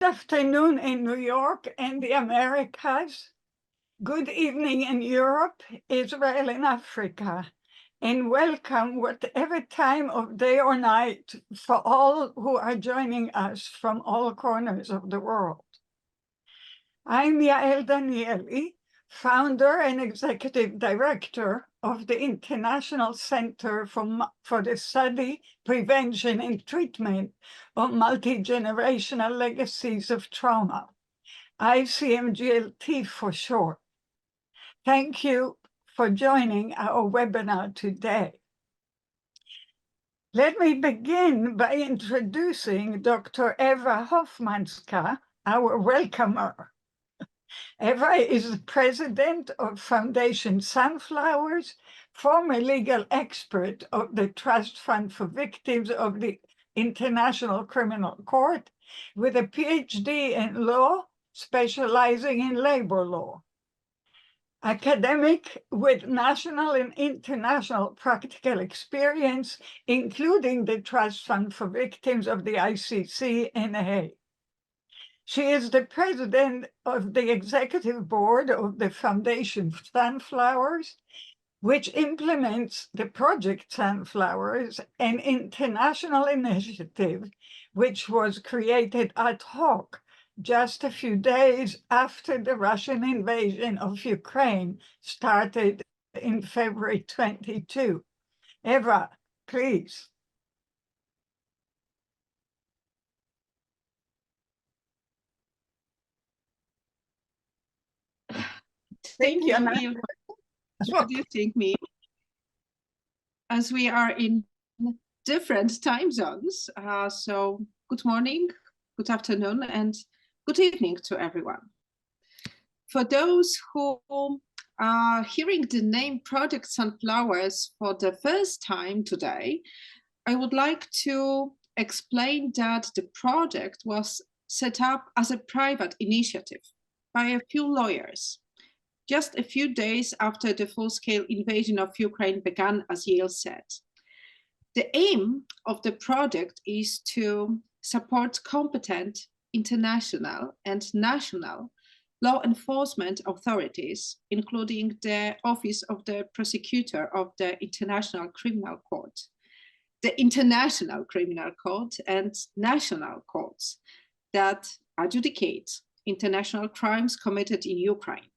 Afternoon in New York and the Americas. Good evening in Europe, Israel, and Africa. And welcome, whatever time of day or night, for all who are joining us from all corners of the world. I'm Yael Danieli, founder and executive director of the International Center for the Study, Prevention, and Treatment of Multigenerational Legacies of Trauma, ICMGLT for short. Thank you for joining our webinar today. Let me begin by introducing Dr. Eva Hofmanska, our welcomer. Eva is the president of Foundation Sunflowers, former legal expert of the Trust Fund for Victims of the International Criminal Court, with a PhD in law, specializing in labor law. Academic with national and international practical experience, including the Trust Fund for Victims of the ICC in The Hague. She is the president of the executive board of the Foundation Sunflowers, which implements the Project Sunflowers, an international initiative which was created ad hoc just a few days after the Russian invasion of Ukraine started in February 22. Eva, please. Thank you, Eva, for introducing me. As we are in different time zones, so good morning, good afternoon, and good evening to everyone. For those who are hearing the name Project Sunflowers for the first time today, I would like to explain that the project was set up as a private initiative by a few lawyers, just a few days after the full-scale invasion of Ukraine began, as Yael said. The aim of the project is to support competent international and national law enforcement authorities, including the Office of the Prosecutor of the International Criminal Court, the International Criminal Court, and national courts that adjudicate international crimes committed in Ukraine,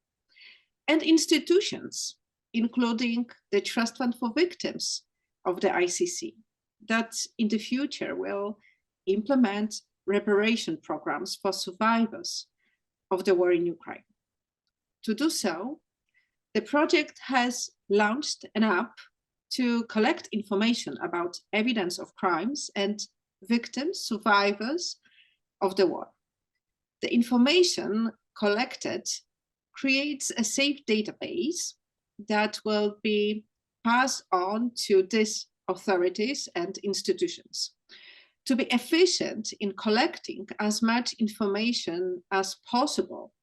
and institutions, including the Trust Fund for Victims of the ICC, that in the future will implement reparation programs for survivors of the war in Ukraine. To do so, the project has launched an app to collect information about evidence of crimes and victims, survivors of the war. The information collected creates a safe database that will be passed on to these authorities and institutions. To be efficient in collecting as much information as possible,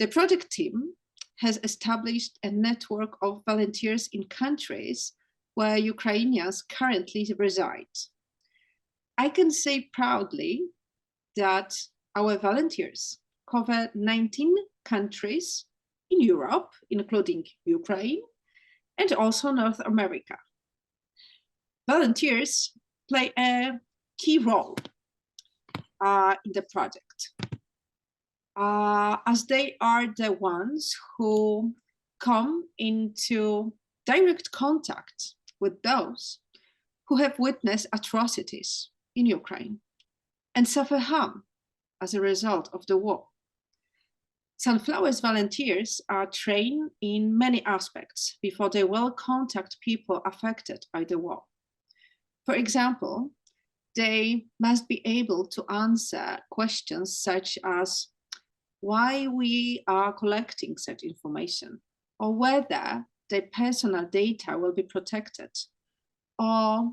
the project team has established a network of volunteers in countries where Ukrainians currently reside. I can say proudly that our volunteers cover 19 countries in Europe, including Ukraine, and also North America. Volunteers play a key role in the project, as they are the ones who come into direct contact with those who have witnessed atrocities in Ukraine and suffer harm as a result of the war. Sunflowers volunteers are trained in many aspects before they will contact people affected by the war. For example, they must be able to answer questions such as why we are collecting such information, or whether their personal data will be protected, or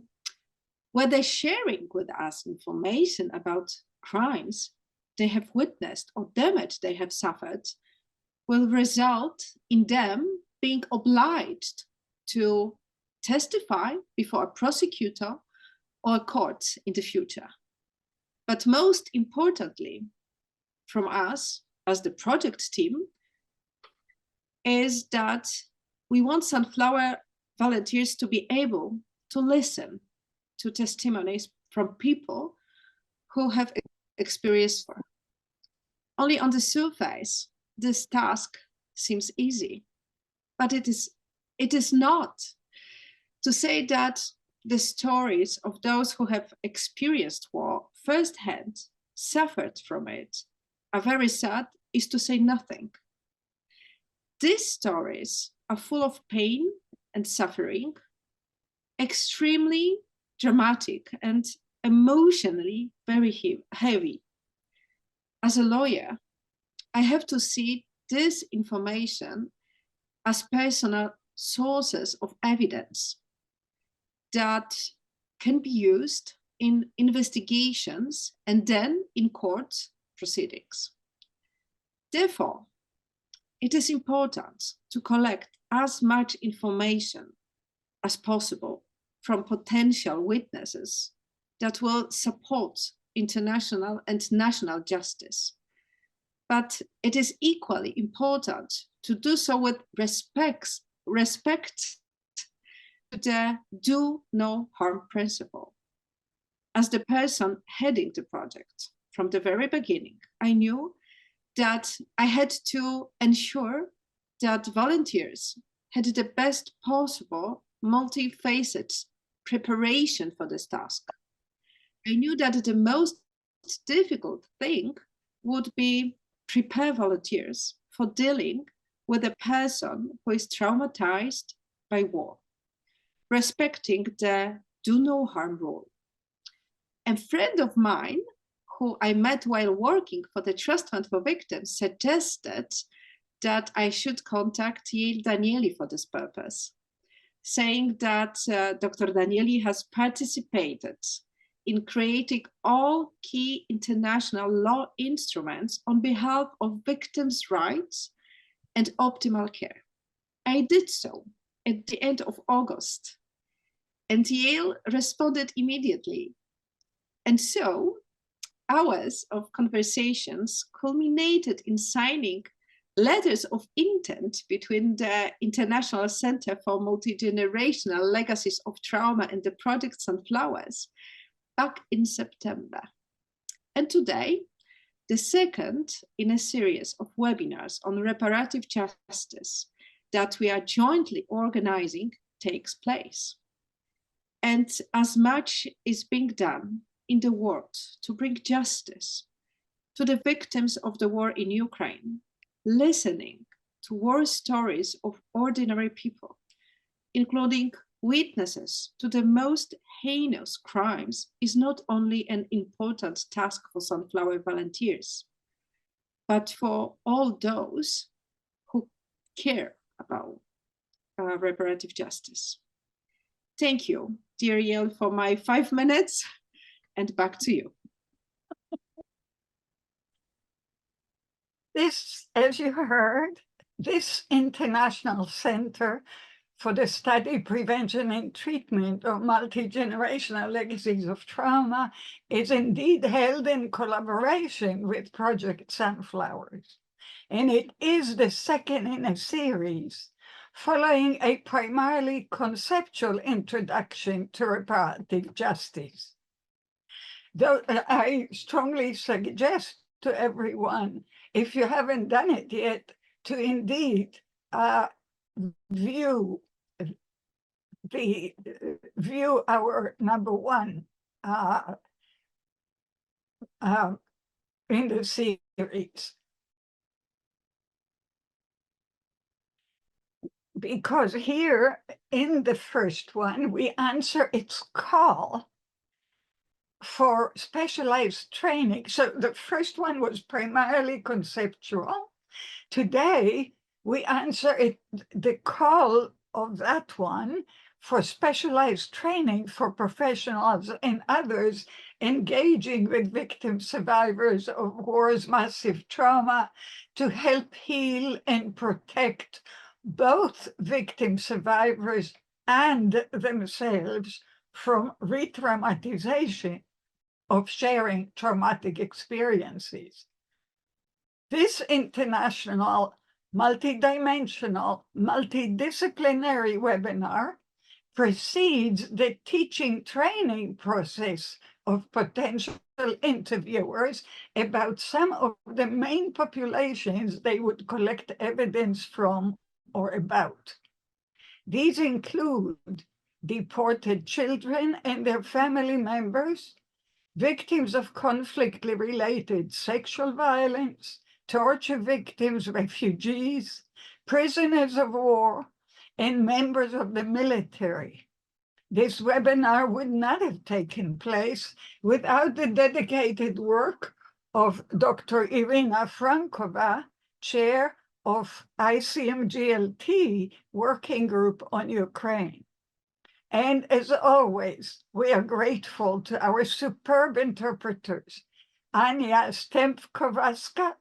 whether sharing with us information about crimes they have witnessed or damage they have suffered will result in them being obliged to testify before a prosecutor or a court in the future. But most importantly, from us as the project team is that we want Sunflower volunteers to be able to listen to testimonies from people who have experienced war. Only on the surface, this task seems easy, but it is not. To say that the stories of those who have experienced war firsthand, suffered from it, are very sad is to say nothing. These stories are full of pain and suffering, extremely dramatic and emotionally very heavy. As a lawyer, I have to see this information as personal sources of evidence that can be used in investigations and then in court proceedings. Therefore, it is important to collect as much information as possible from potential witnesses that will support international and national justice. But it is equally important to do so with respect to the do no harm principle. As the person heading the project from the very beginning, I knew that I had to ensure that volunteers had the best possible multifaceted preparation for this task. I knew that the most difficult thing would be prepare volunteers for dealing with a person who is traumatized by war, respecting the do no harm rule. A friend of mine who I met while working for the Trust Fund for Victims suggested that I should contact Yael Danieli for this purpose, saying that Dr. Danieli has participated in creating all key international law instruments on behalf of victims' rights and optimal care. I did so at the end of August, and Yael responded immediately. And so hours of conversations culminated in signing letters of intent between the International Center for Multigenerational Legacies of Trauma and the Project Sunflowers back in September. And today, the second in a series of webinars on reparative justice that we are jointly organizing takes place. And as much is being done in the world to bring justice to the victims of the war in Ukraine, listening to war stories of ordinary people, including witnesses to the most heinous crimes, is not only an important task for Sunflower volunteers, but for all those who care about reparative justice. Thank you, dear Yael, for my 5 minutes, and back to you. This, as you heard, this International Center for the Study, Prevention, and Treatment of Multigenerational Legacies of Trauma is indeed held in collaboration with Project Sunflowers. And it is the second in a series following a primarily conceptual introduction to reparative justice. Though I strongly suggest to everyone, if you haven't done it yet, to indeed view our number one in the series. Because here in the first one, we answer its call for specialized training. So the first one was primarily conceptual. Today, we answer the call of that one for specialized training for professionals and others engaging with victim survivors of war's massive trauma to help heal and protect both victim survivors and themselves from re-traumatization of sharing traumatic experiences. This international, multidimensional, multidisciplinary webinar precedes the teaching training process of potential interviewers about some of the main populations they would collect evidence from or about. These include deported children and their family members, victims of conflictly related sexual violence, torture victims, refugees, prisoners of war, and members of the military. This webinar would not have taken place without the dedicated work of Dr. Irina Frankova, chair of ICMGLT Working Group on Ukraine. And as always, we are grateful to our superb interpreters, Anya Stempkovska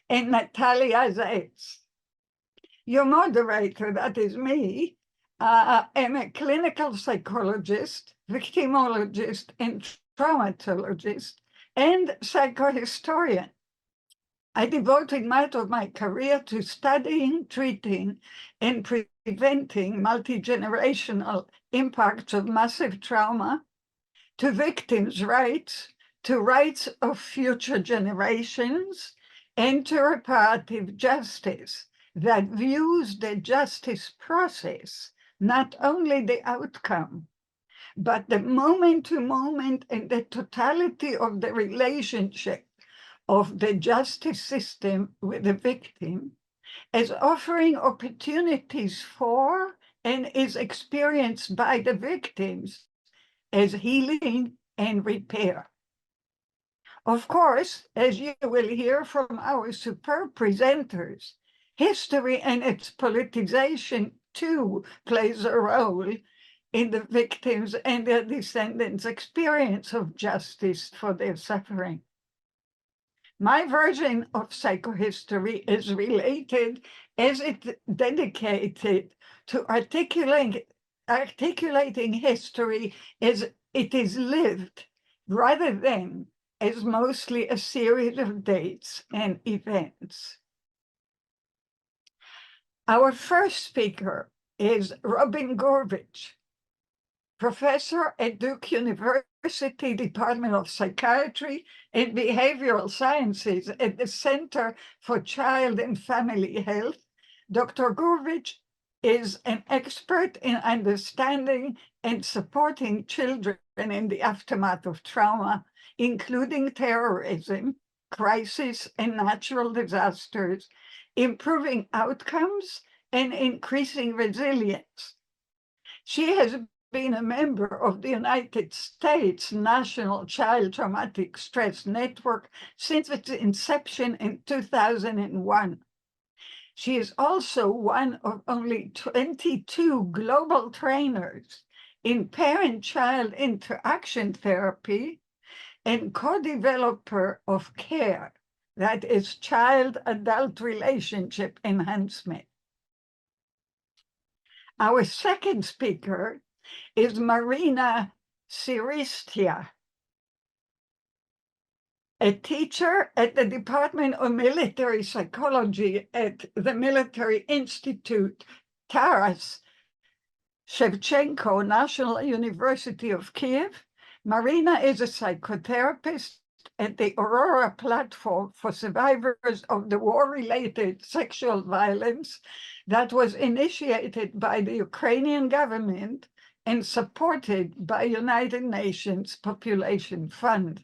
and Natalia Zaitz. Your moderator, that is me, am a clinical psychologist, victimologist, and traumatologist, and psychohistorian. I devoted much of my career to studying, treating, and preventing multigenerational impacts of massive trauma, to victims' rights, to rights of future generations, and to reparative justice that views the justice process, not only the outcome, but the moment to moment and the totality of the relationship of the justice system with the victim, as offering opportunities for and is experienced by the victims as healing and repair. Of course, as you will hear from our superb presenters, history and its politicization too plays a role in the victims' and their descendants' experience of justice for their suffering. My version of psychohistory is related as it dedicated to articulating history as it is lived, rather than as mostly a series of dates and events. Our first speaker is Robin Gorvich, professor at Duke University Department of Psychiatry and Behavioral Sciences at the Center for Child and Family Health. Dr. Gorvich is an expert in understanding and supporting children in the aftermath of trauma, including terrorism, crisis, and natural disasters, improving outcomes and increasing resilience. She has been a member of the United States National Child Traumatic Stress Network since its inception in 2001. She is also one of only 22 global trainers in parent-child interaction therapy and co-developer of CARE, that is child-adult relationship enhancement. Our second speaker is Marina Siristia, a teacher at the Department of Military Psychology at the Military Institute Taras Shevchenko National University of Kiev. Marina is a psychotherapist at the Aurora Platform for Survivors of the War-Related Sexual Violence that was initiated by the Ukrainian government and supported by United Nations Population Fund.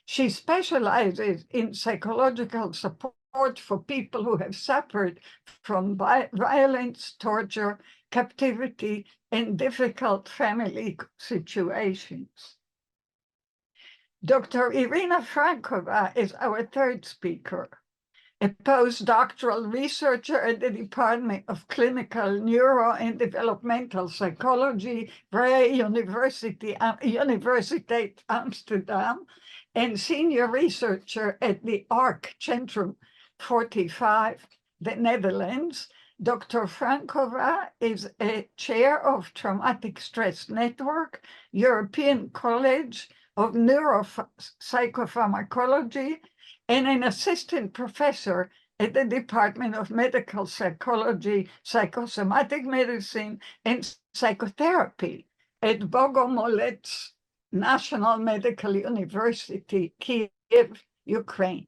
She specializes in psychological support for people who have suffered from violence, torture, captivity, and difficult family situations. Dr. Irina Frankova is our third speaker, a postdoctoral researcher at the Department of Clinical Neuro and Developmental Psychology, Vrije Universiteit Amsterdam, and senior researcher at the ARC Centrum 45, the Netherlands. Dr. Frankova is a chair of Traumatic Stress Network, European College of neuropsychopharmacology and an assistant professor at the Department of Medical Psychology, Psychosomatic Medicine, and Psychotherapy at Bogomolets National Medical University, Kiev, Ukraine.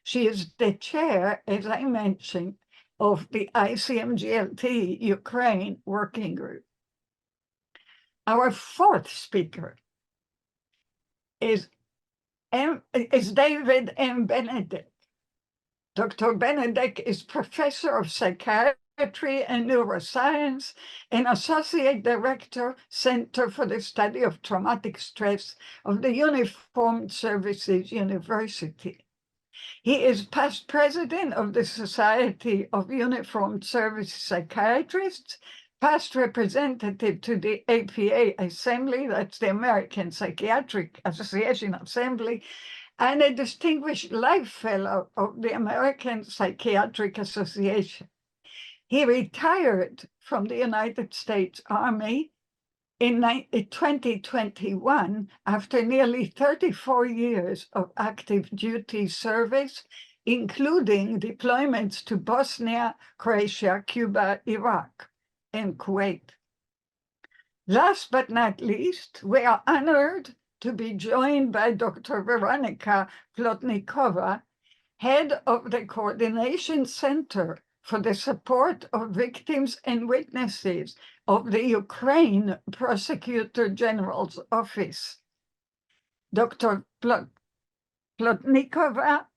She is the chair, as I mentioned, of the ICMGLT Ukraine Working Group. Our fourth speaker is David M. Benedict. Dr. Benedict is professor of psychiatry and neuroscience and associate director, Center for the Study of Traumatic Stress of the Uniformed Services University. He is past president of the Society of Uniformed Service Psychiatrists, past representative to the APA Assembly, that's the American Psychiatric Association Assembly, and a distinguished life fellow of the American Psychiatric Association. He retired from the United States Army in 2021 after nearly 34 years of active duty service, including deployments to Bosnia, Croatia, Cuba, Iraq, and Kuwait. Last but not least, we are honored to be joined by Dr. Veronika Plotnikova, head of the Coordination Center for the Support of Victims and Witnesses of the Ukraine Prosecutor General's Office. Dr. Plotnikova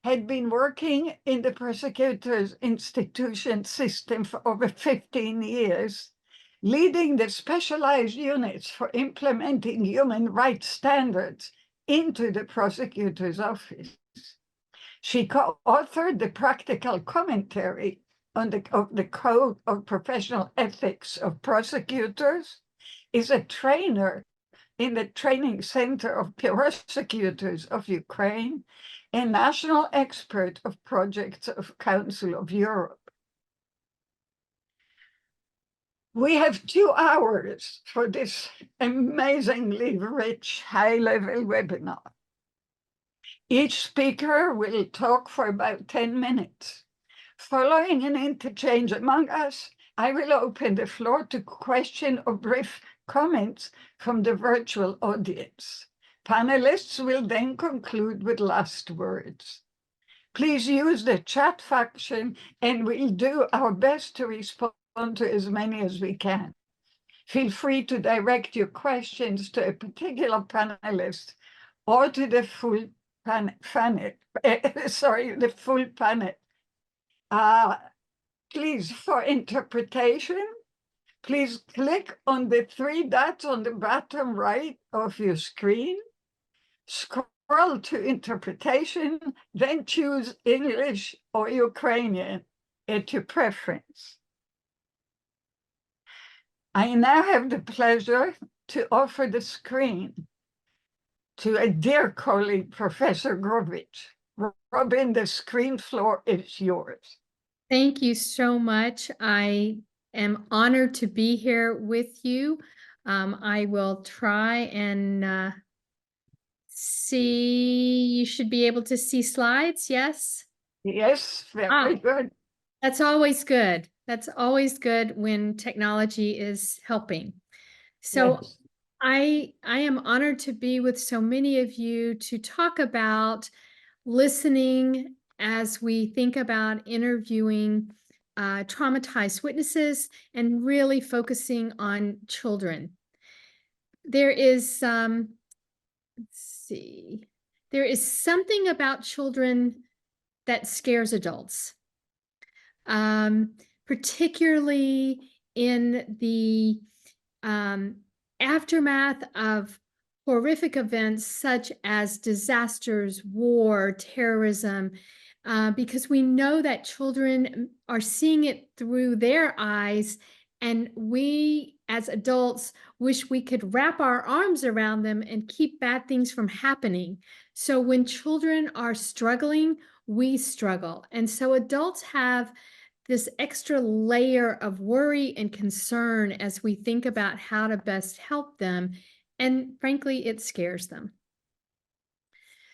had been working in the prosecutor's institution system for over 15 years, leading the specialized units for implementing human rights standards into the prosecutor's office. She co-authored the practical commentary on of the Code of Professional Ethics of Prosecutors, is a trainer in the Training Center of Prosecutors of Ukraine, and national expert of projects of Council of Europe. We have 2 hours for this amazingly rich, high-level webinar. Each speaker will talk for about 10 minutes. Following an interchange among us, I will open the floor to question or brief comments from the virtual audience. Panelists will then conclude with last words. Please use the chat function and we'll do our best to respond to as many as we can. Feel free to direct your questions to a particular panelist or to the full panel. Please, for interpretation, please click on the 3 dots on the bottom right of your screen, scroll to interpretation, then choose English or Ukrainian at your preference. I now have the pleasure to offer the screen to a dear colleague, Professor Grovich. Robin, the screen floor is yours. Thank you so much. I am honored to be here with you. I will try and see, you should be able to see slides, yes? Yes, very good. That's always good. That's always good when technology is helping. So Yes. I am honored to be with so many of you to talk about listening as we think about interviewing traumatized witnesses and really focusing on children. There is, let's see, there is something about children that scares adults, particularly in the aftermath of horrific events such as disasters, war, terrorism, because we know that children are seeing it through their eyes, and we as adults wish we could wrap our arms around them and keep bad things from happening. So when children are struggling, we struggle. And so adults have this extra layer of worry and concern as we think about how to best help them. and frankly, it scares them.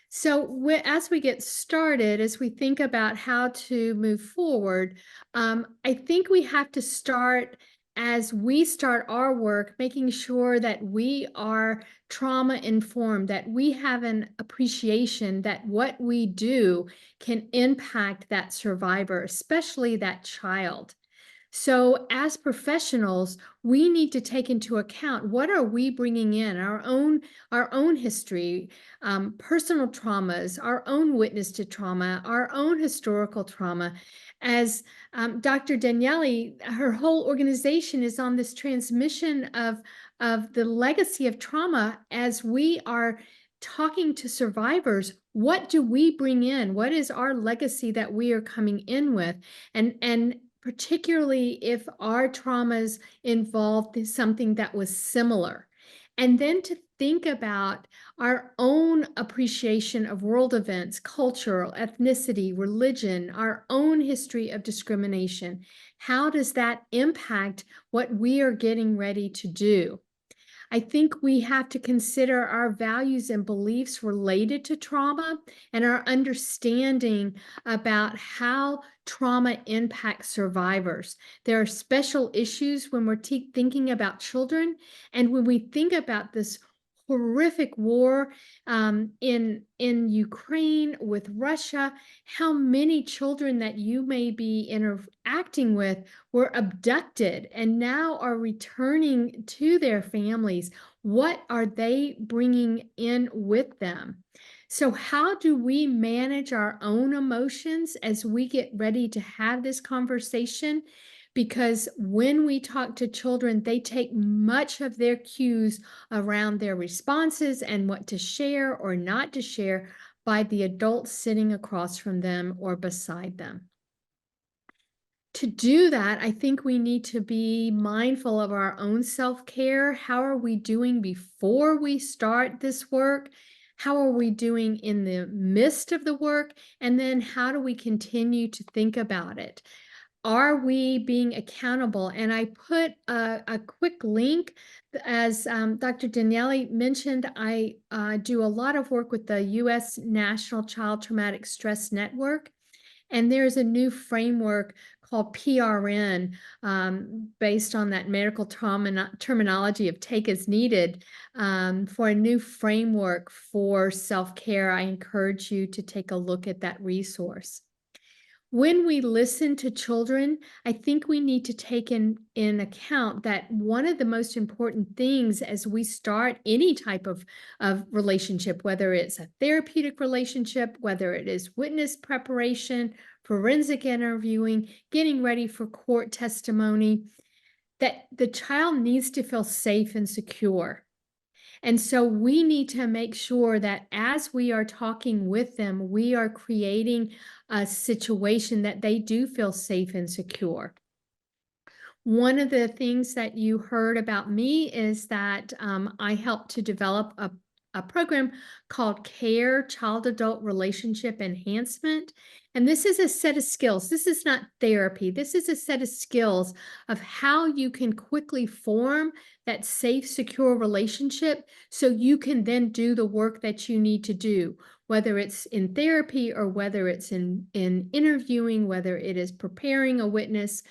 So as we get started, as we think about how to move forward, I think we have to start as we start our work, making sure that we are trauma informed, that we have an appreciation that what we do can impact that survivor, especially that child. So as professionals, we need to take into account what are we bringing in our own history, personal traumas, our own witness to trauma, our own historical trauma. As Dr. Daniele, her whole organization is on this transmission of the legacy of trauma. As we are talking to survivors, what do we bring in? What is our legacy that we are coming in with? And particularly if our traumas involved something that was similar. And then to think about our own appreciation of world events, cultural, ethnicity, religion, our own history of discrimination. How does that impact what we are getting ready to do? I think we have to consider our values and beliefs related to trauma and our understanding about how trauma impacts survivors. There are special issues when we're thinking about children, and when we think about this horrific war in Ukraine with Russia, how many children that you may be interacting with were abducted and now are returning to their families. What are they bringing in with them? So how do we manage our own emotions as we get ready to have this conversation? Because when we talk to children, they take much of their cues around their responses and what to share or not to share by the adults sitting across from them or beside them. To do that, I think we need to be mindful of our own self-care. How are we doing before we start this work? How are we doing in the midst of the work? And then how do we continue to think about it? Are we being accountable? And I put a quick link. As Dr. Daniele mentioned, I do a lot of work with the U.S. National Child Traumatic Stress Network. And there's a new framework called PRN, based on that medical terminology of take as needed, for a new framework for self-care. I encourage you to take a look at that resource. When we listen to children, I think we need to take in account that one of the most important things as we start any type of relationship, whether it's a therapeutic relationship, whether it is witness preparation, forensic interviewing, getting ready for court testimony, that the child needs to feel safe and secure. And so we need to make sure that as we are talking with them, we are creating a situation that they do feel safe and secure. One of the things that you heard about me is that I helped to develop a program called CARE, Child-Adult Relationship Enhancement. And this is a set of skills. This is not therapy. This is a set of skills of how you can quickly form that safe, secure relationship so you can then do the work that you need to do, whether it's in therapy or whether it's in interviewing, whether it is preparing a witness.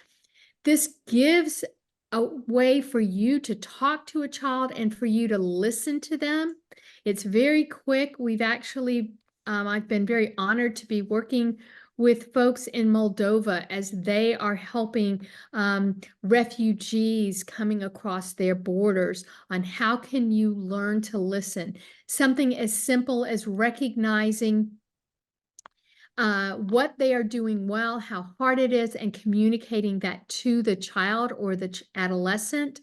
This gives a way for you to talk to a child and for you to listen to them. It's very quick. We've actually, I've been very honored to be working with folks in Moldova as they are helping refugees coming across their borders on how can you learn to listen. Something as simple as recognizing what they are doing well, how hard it is, and communicating that to the child or the adolescent.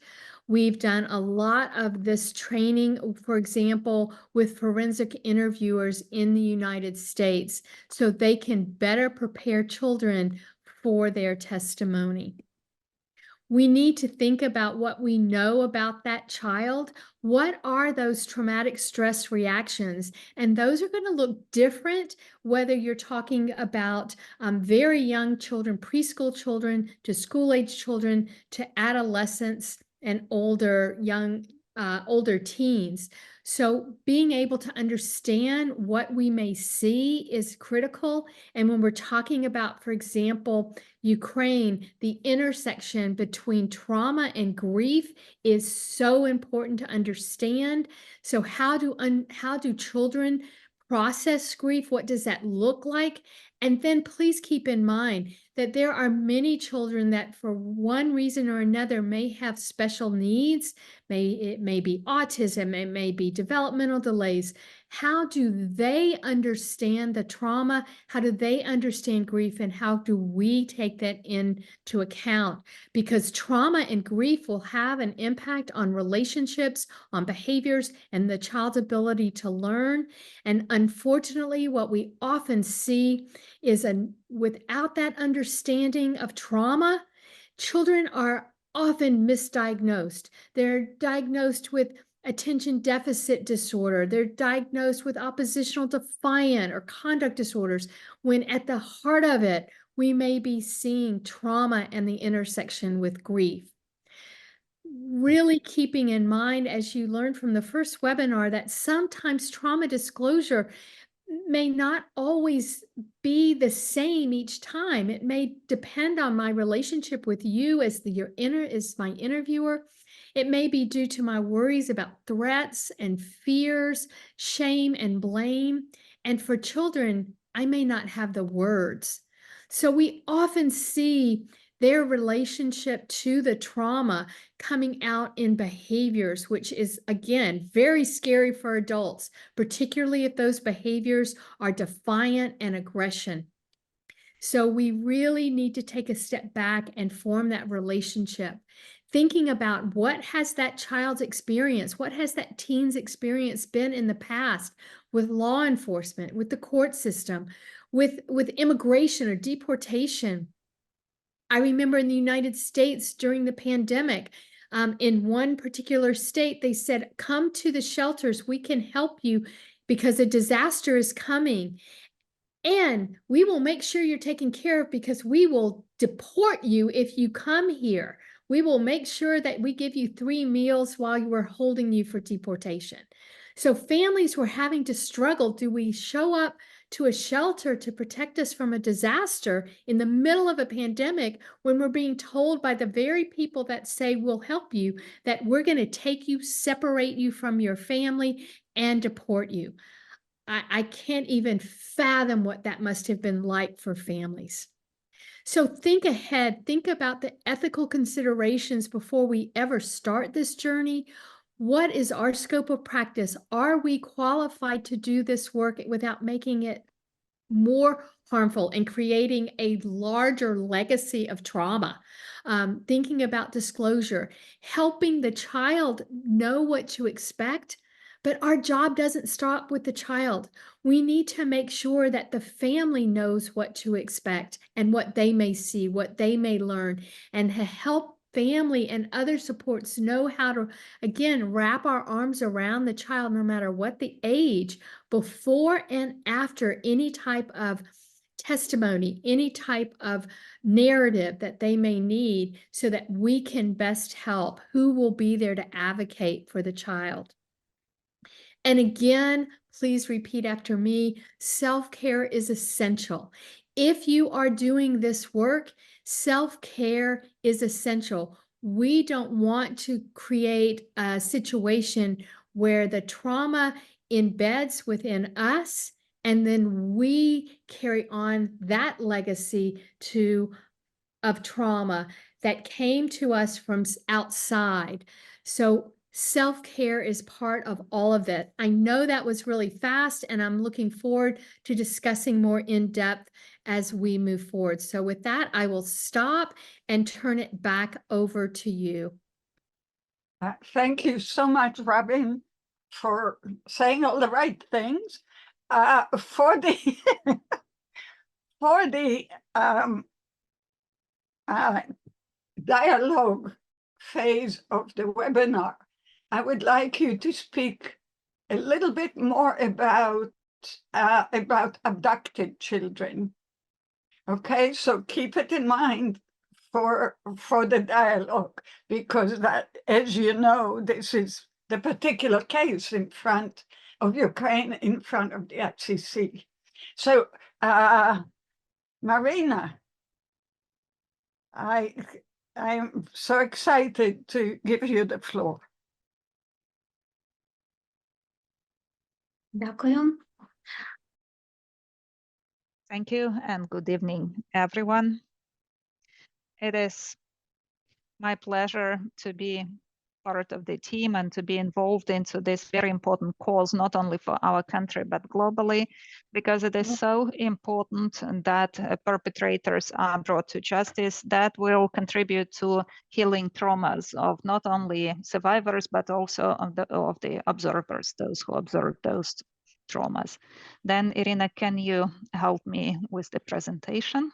We've done a lot of this training, for example, with forensic interviewers in the United States, so they can better prepare children for their testimony. We need to think about what we know about that child. What are those traumatic stress reactions? And those are going to look different whether you're talking about very young children, preschool children, to school-age children, to adolescents and older young older teens. So being able to understand what we may see is critical. And when we're talking about, for example, Ukraine, the intersection between trauma and grief is so important to understand. So how do children process grief? What does that look like? And then please keep in mind that there are many children that for one reason or another may have special needs. It may be autism, it may be developmental delays. How do they understand the trauma? How do they understand grief? And how do we take that into account? Because trauma and grief will have an impact on relationships, on behaviors, and the child's ability to learn. And unfortunately, what we often see is without that understanding of trauma, children are often misdiagnosed. They're diagnosed with attention deficit disorder. They're diagnosed with oppositional defiant or conduct disorders, when at the heart of it, we may be seeing trauma and the intersection with grief. Really keeping in mind, as you learned from the first webinar, that sometimes trauma disclosure may not always be the same each time. It may depend on my relationship with you as my interviewer. It may be due to my worries about threats and fears, shame and blame. And for children, I may not have the words. So we often see their relationship to the trauma coming out in behaviors, which is, again, very scary for adults, particularly if those behaviors are defiant and aggression. So we really need to take a step back and form that relationship, thinking about what has that child's experience, what has that teen's experience been in the past with law enforcement, with the court system, with immigration or deportation. I remember in the United States during the pandemic, in one particular state, they said, come to the shelters, we can help you because a disaster is coming. And we will make sure you're taken care of because we will deport you if you come here. We will make sure that we give you 3 meals while we're holding you for deportation. So families were having to struggle. Do we show up to a shelter to protect us from a disaster in the middle of a pandemic when we're being told by the very people that say we'll help you that we're going to take you, separate you from your family, and deport you? I can't even fathom what that must have been like for families. So think ahead, think about the ethical considerations before we ever start this journey. What is our scope of practice? Are we qualified to do this work without making it more harmful and creating a larger legacy of trauma? Thinking about disclosure, helping the child know what to expect. But our job doesn't stop with the child. We need to make sure that the family knows what to expect and what they may see, what they may learn, and to help family and other supports know how to, again, wrap our arms around the child, no matter what the age, before and after any type of testimony, any type of narrative that they may need, so that we can best help. Who will be there to advocate for the child? And again, please repeat after me, self-care is essential. If you are doing this work, self-care is essential. We don't want to create a situation where the trauma embeds within us, and then we carry on that legacy of trauma that came to us from outside. So self-care is part of all of that. I know that was really fast, and I'm looking forward to discussing more in depth as we move forward. So with that, I will stop and turn it back over to you. Thank you so much, Robin, for saying all the right things. For the for the dialogue phase of the webinar, I would like you to speak a little bit more about abducted children. Okay, so keep it in mind for the dialogue, because that, as you know, this is the particular case in front of Ukraine, in front of the ICC. So, Marina, I'm so excited to give you the floor. Дякую. Thank you and good evening, everyone. It is my pleasure to be part of the team and to be involved into this very important cause, not only for our country, but globally, because it is so important that perpetrators are brought to justice. That will contribute to healing traumas of not only survivors, but also of the observers, those who observe those traumas. Then, Irina, can you help me with the presentation?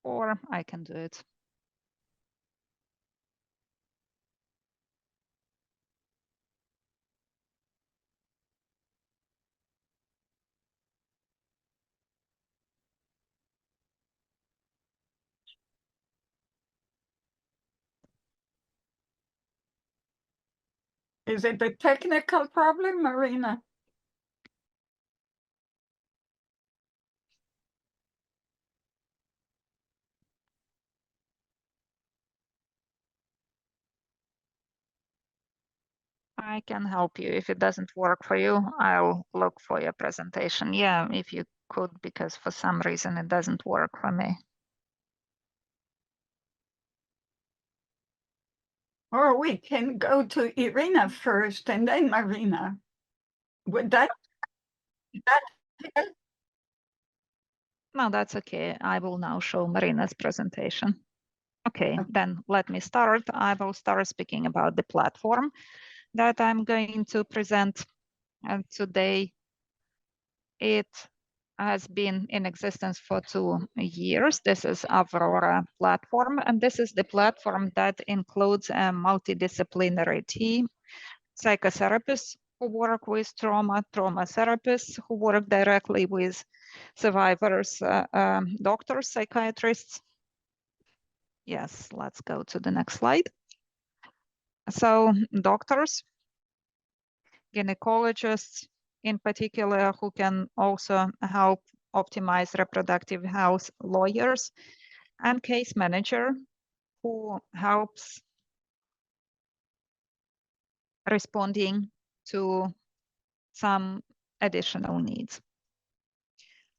Or I can do it. Is it a technical problem, Marina? I can help you. If it doesn't work for you, I'll look for your presentation. Yeah, if you could, because for some reason it doesn't work for me. Or we can go to Irina first and then Marina. Would that help? No, that's okay. I will now show Marina's presentation. Okay, then let me start. I will start speaking about the platform that I'm going to present today. It has been in existence for 2 years. This is Aurora platform, and this is the platform that includes a multidisciplinary team, psychotherapists who work with trauma therapists who work directly with survivors, doctors, psychiatrists. Yes, let's go to the next slide. So doctors, gynecologists in particular, who can also help optimize reproductive health, lawyers, and case manager who helps responding to some additional needs.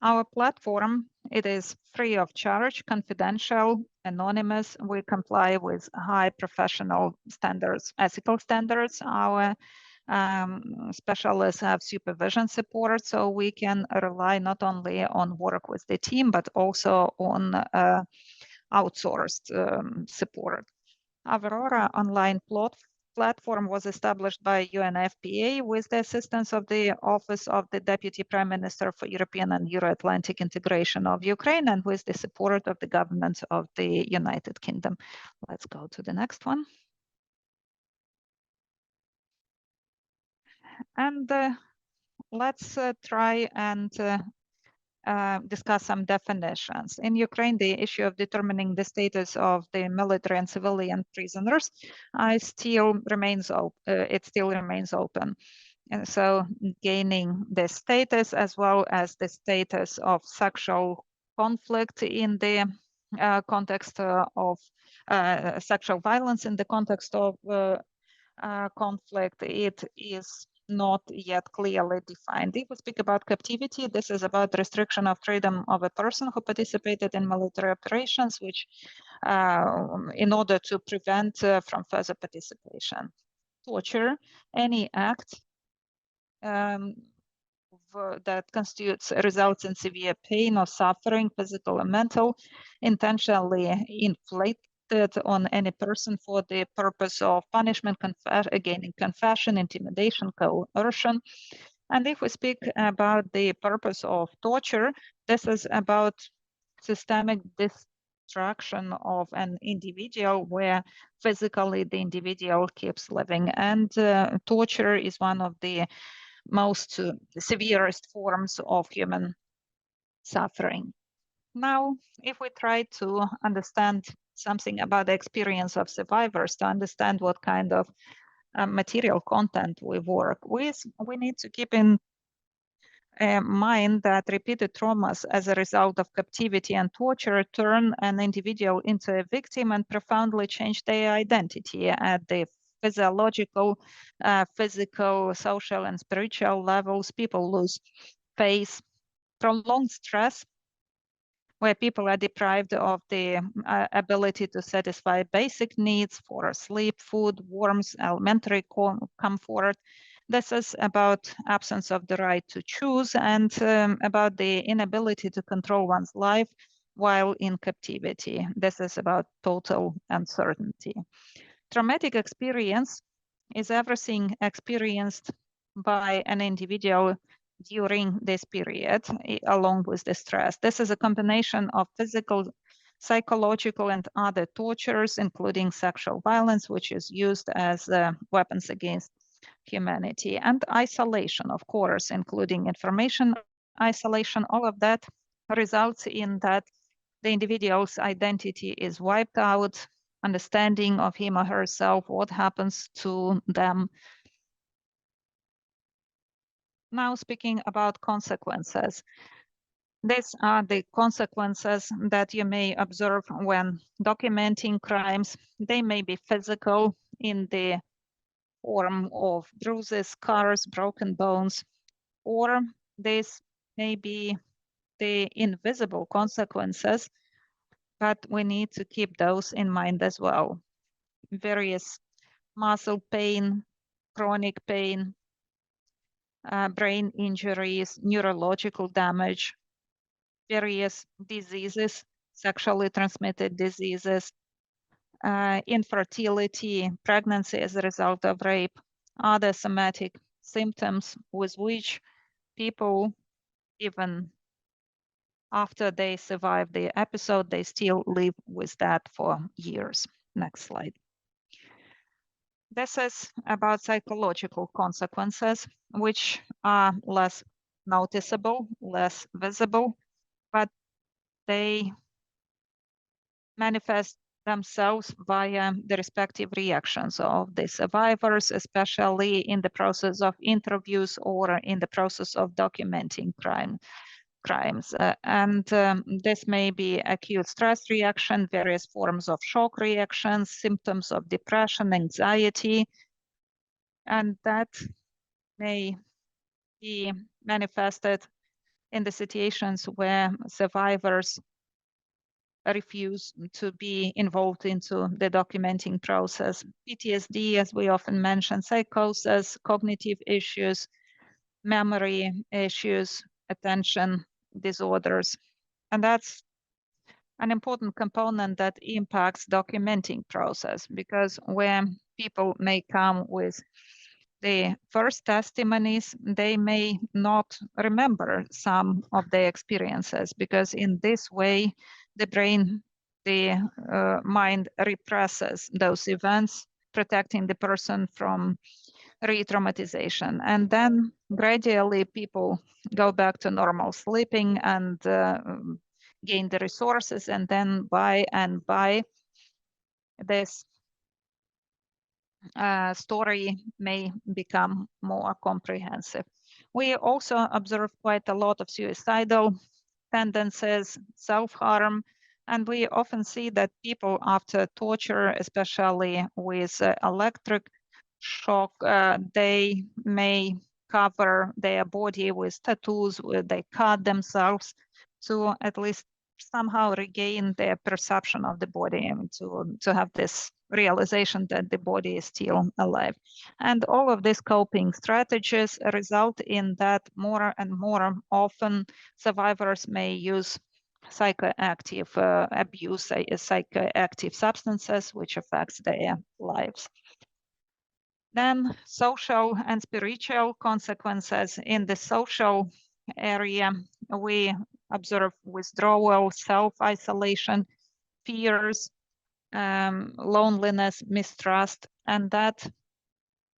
Our platform, it is free of charge, confidential, anonymous. We comply with high professional standards, ethical standards. Our specialists have supervision support, so we can rely not only on work with the team, but also on outsourced support. Aurora online platform was established by UNFPA with the assistance of the Office of the Deputy Prime Minister for European and Euro-Atlantic Integration of Ukraine and with the support of the government of the United Kingdom. Let's go to the next one. And let's try and discuss some definitions. In Ukraine, the issue of determining the status of the military and civilian prisoners still remains open. And so gaining the status as well as the status of sexual conflict in the context of sexual violence in the context of conflict, it is not yet clearly defined. If we speak about captivity, this is about restriction of freedom of a person who participated in military operations, which in order to prevent from further participation. Torture, any act that results in severe pain or suffering, physical or mental, intentionally inflicted on any person for the purpose of punishment, gaining confession, intimidation, coercion. And if we speak about the purpose of torture, this is about systemic destruction of an individual where physically the individual keeps living. And torture is one of the most severest forms of human suffering. Now, if we try to understand something about the experience of survivors, to understand what kind of material content we work with, we need to keep in mind that repeated traumas as a result of captivity and torture turn an individual into a victim and profoundly change their identity at the physiological, physical, social, and spiritual levels. People lose faith, prolonged stress, where people are deprived of the ability to satisfy basic needs for sleep, food, warmth, elementary comfort. This is about absence of the right to choose and about the inability to control one's life while in captivity. This is about total uncertainty. Traumatic experience is everything experienced by an individual during this period, along with the stress. This is a combination of physical, psychological, and other tortures, including sexual violence, which is used as weapons against humanity, and isolation, of course, including information isolation. All of that results in that the individual's identity is wiped out, understanding of him or herself, what happens to them. Now speaking about consequences. These are the consequences that you may observe when documenting crimes. They may be physical in the form of bruises, scars, broken bones, or this may be the invisible consequences, but we need to keep those in mind as well. Various muscle pain, chronic pain, brain injuries, neurological damage, various diseases, sexually transmitted diseases, infertility, pregnancy as a result of rape, other somatic symptoms with which people, even after they survive the episode, they still live with that for years. Next slide. This is about psychological consequences, which are less noticeable, less visible, but they manifest themselves via the respective reactions of the survivors, especially in the process of interviews or in the process of documenting crimes. This may be acute stress reaction, various forms of shock reactions, symptoms of depression, anxiety, and that may be manifested in the situations where survivors refuse to be involved into the documenting process. PTSD, as we often mention, psychosis, cognitive issues, memory issues, attention disorders. And that's an important component that impacts documenting process, because when people may come with the first testimonies, they may not remember some of their experiences, because in this way, the brain, the mind represses those events, protecting the person from re-traumatization. And then gradually people go back to normal sleeping and gain the resources, and then by this story may become more comprehensive. We also observe quite a lot of suicidal tendencies, self-harm, and we often see that people after torture, especially with electric shock, they may cover their body with tattoos, where they cut themselves to at least somehow regain their perception of the body and to have this realization that the body is still alive. And all of these coping strategies result in that more and more often survivors may use psychoactive abuse, psychoactive substances, which affects their lives. Then social and spiritual consequences. In the social area, we observe withdrawal, self-isolation, fears, loneliness, mistrust, and that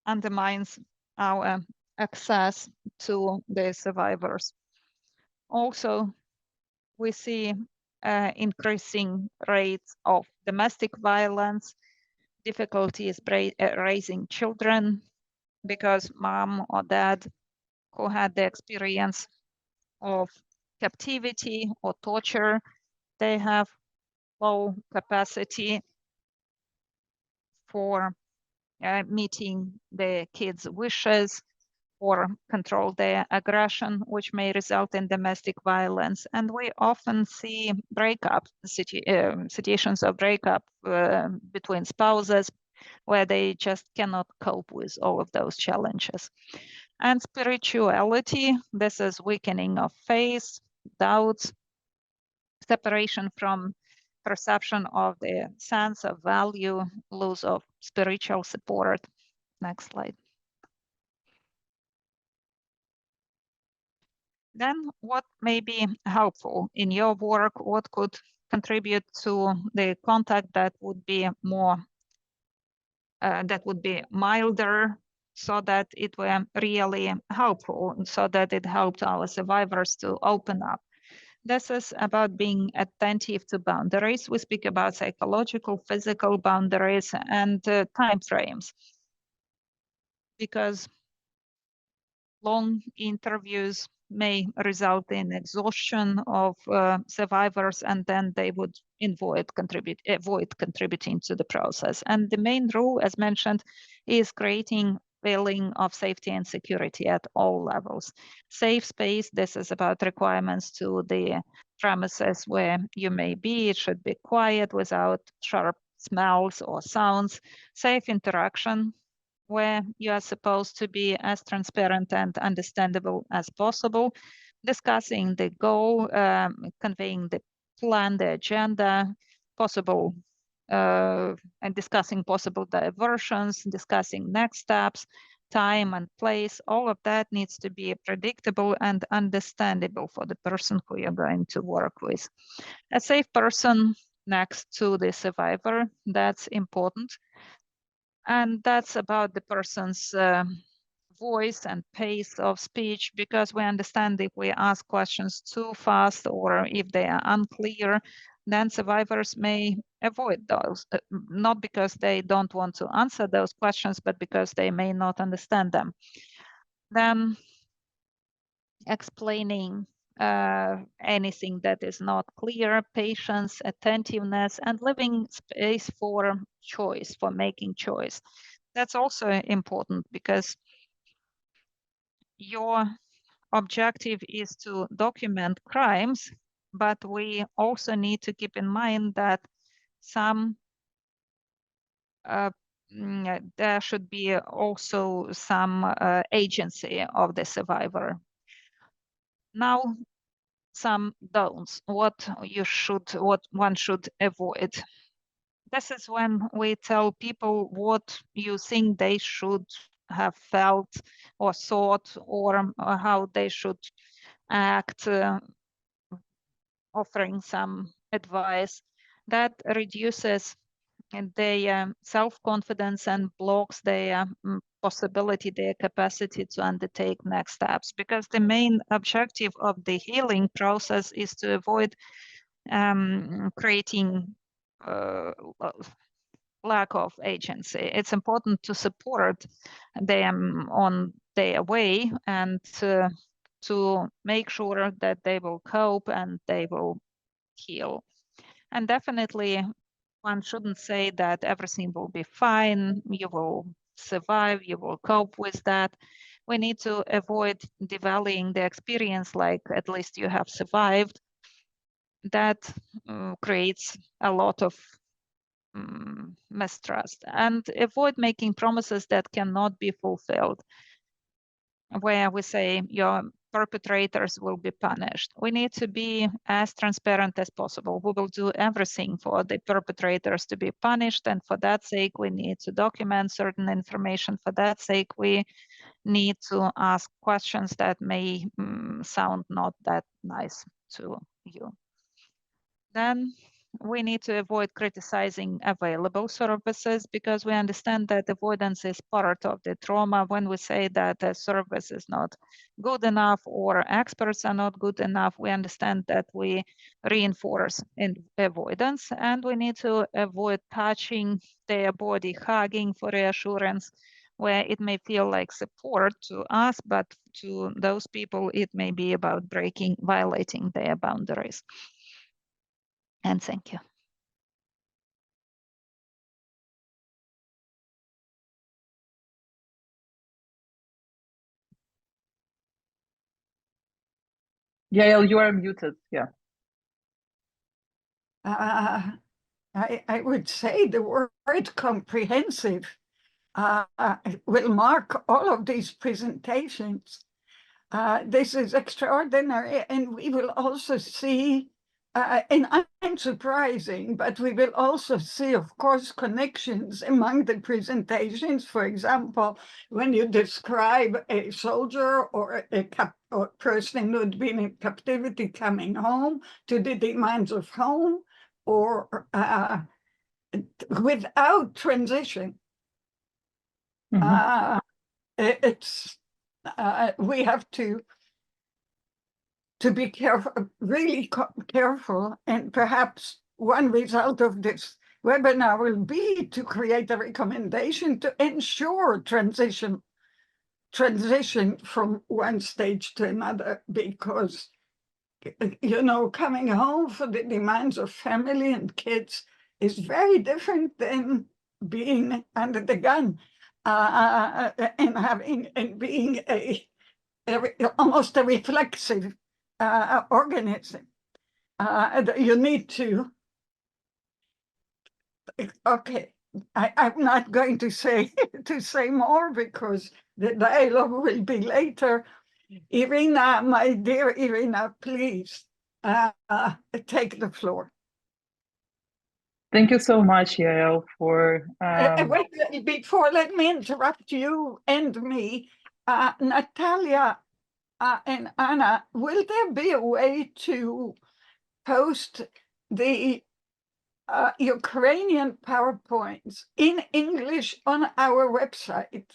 undermines our access to the survivors. Also, we see increasing rates of domestic violence, difficulties raising children because mom or dad who had the experience of captivity or torture, they have low capacity for meeting the kids' wishes or control their aggression, which may result in domestic violence. And we often see situations of breakup between spouses where they just cannot cope with all of those challenges. And spirituality, this is weakening of faith, doubts, separation from perception of the sense of value, loss of spiritual support. Next slide. Then what may be helpful in your work? What could contribute to the contact that would be more, that would be milder, so that it were really helpful, so that it helped our survivors to open up? This is about being attentive to boundaries. We speak about psychological, physical boundaries and time frames, because long interviews may result in exhaustion of survivors, and then they would avoid contributing to the process. And the main rule, as mentioned, is creating feeling of safety and security at all levels. Safe space, this is about requirements to the premises where you may be. It should be quiet without sharp smells or sounds. Safe interaction, where you are supposed to be as transparent and understandable as possible, discussing the goal, conveying the plan, the agenda, possible, and discussing possible diversions, discussing next steps, time and place. All of that needs to be predictable and understandable for the person who you're going to work with. A safe person next to the survivor, that's important. And that's about the person's voice and pace of speech, because we understand if we ask questions too fast or if they are unclear, then survivors may avoid those, not because they don't want to answer those questions, but because they may not understand them. Then explaining anything that is not clear, patience, attentiveness, and leaving space for choice, for making choice. That's also important, because your objective is to document crimes, but we also need to keep in mind that there should be also some agency of the survivor. Now, some don'ts, what one should avoid. This is when we tell people what you think they should have felt or thought, or how they should act, offering some advice. That reduces their self-confidence and blocks their possibility, their capacity to undertake next steps. Because the main objective of the healing process is to avoid creating lack of agency. It's important to support them on their way and to make sure that they will cope and they will heal. And definitely, one shouldn't say that everything will be fine, you will survive, you will cope with that. We need to avoid devaluing the experience like at least you have survived. That creates a lot of mistrust, and avoid making promises that cannot be fulfilled, where we say your perpetrators will be punished. We need to be as transparent as possible. We will do everything for the perpetrators to be punished, and for that sake, we need to document certain information. For that sake, we need to ask questions that may sound not that nice to you. Then we need to avoid criticizing available services because we understand that avoidance is part of the trauma. When we say that a service is not good enough or experts are not good enough, we understand that we reinforce avoidance, and we need to avoid touching their body, hugging for reassurance, where it may feel like support to us, but to those people, it may be about violating their boundaries. And thank you. Yael, you are muted. Yeah. I would say the word comprehensive will mark all of these presentations. This is extraordinary, and we will also see, and unsurprising, but we will also see, of course, connections among the presentations. For example, when you describe a soldier or or person who'd been in captivity coming home to the demands of home, or without transition. Mm-hmm. It's we have to be careful, really careful, and perhaps one result of this webinar will be to create a recommendation to ensure transition from one stage to another, because coming home for the demands of family and kids is very different than being under the gun and being almost a reflexive organism. You need to, okay, I'm not going to say more because the dialogue will be later. Irina, my dear Irina, please take the floor. Thank you so much, Yael, for Wait, before, let me interrupt you and me. Natalia and Anna, will there be a way to post the Ukrainian PowerPoints in English on our website?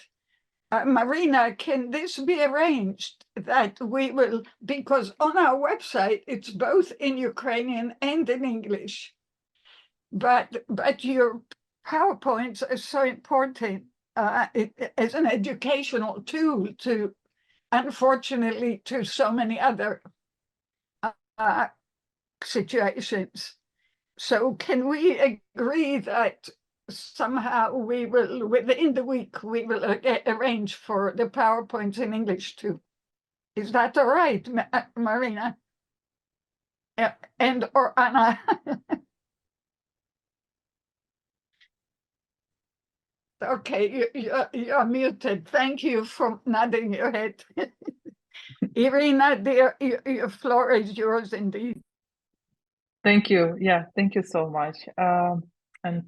Marina, can this be arranged that we will, because on our website, it's both in Ukrainian and in English, but your PowerPoints are so important as an educational tool to, unfortunately, to so many other situations. So can we agree that somehow we will, within the week, we will arrange for the PowerPoints in English too? Is that all right, Marina? And or Anna? Okay, you're muted. Thank you for nodding your head. Irina, dear, your floor is yours indeed. Thank you. Yeah, thank you so much. And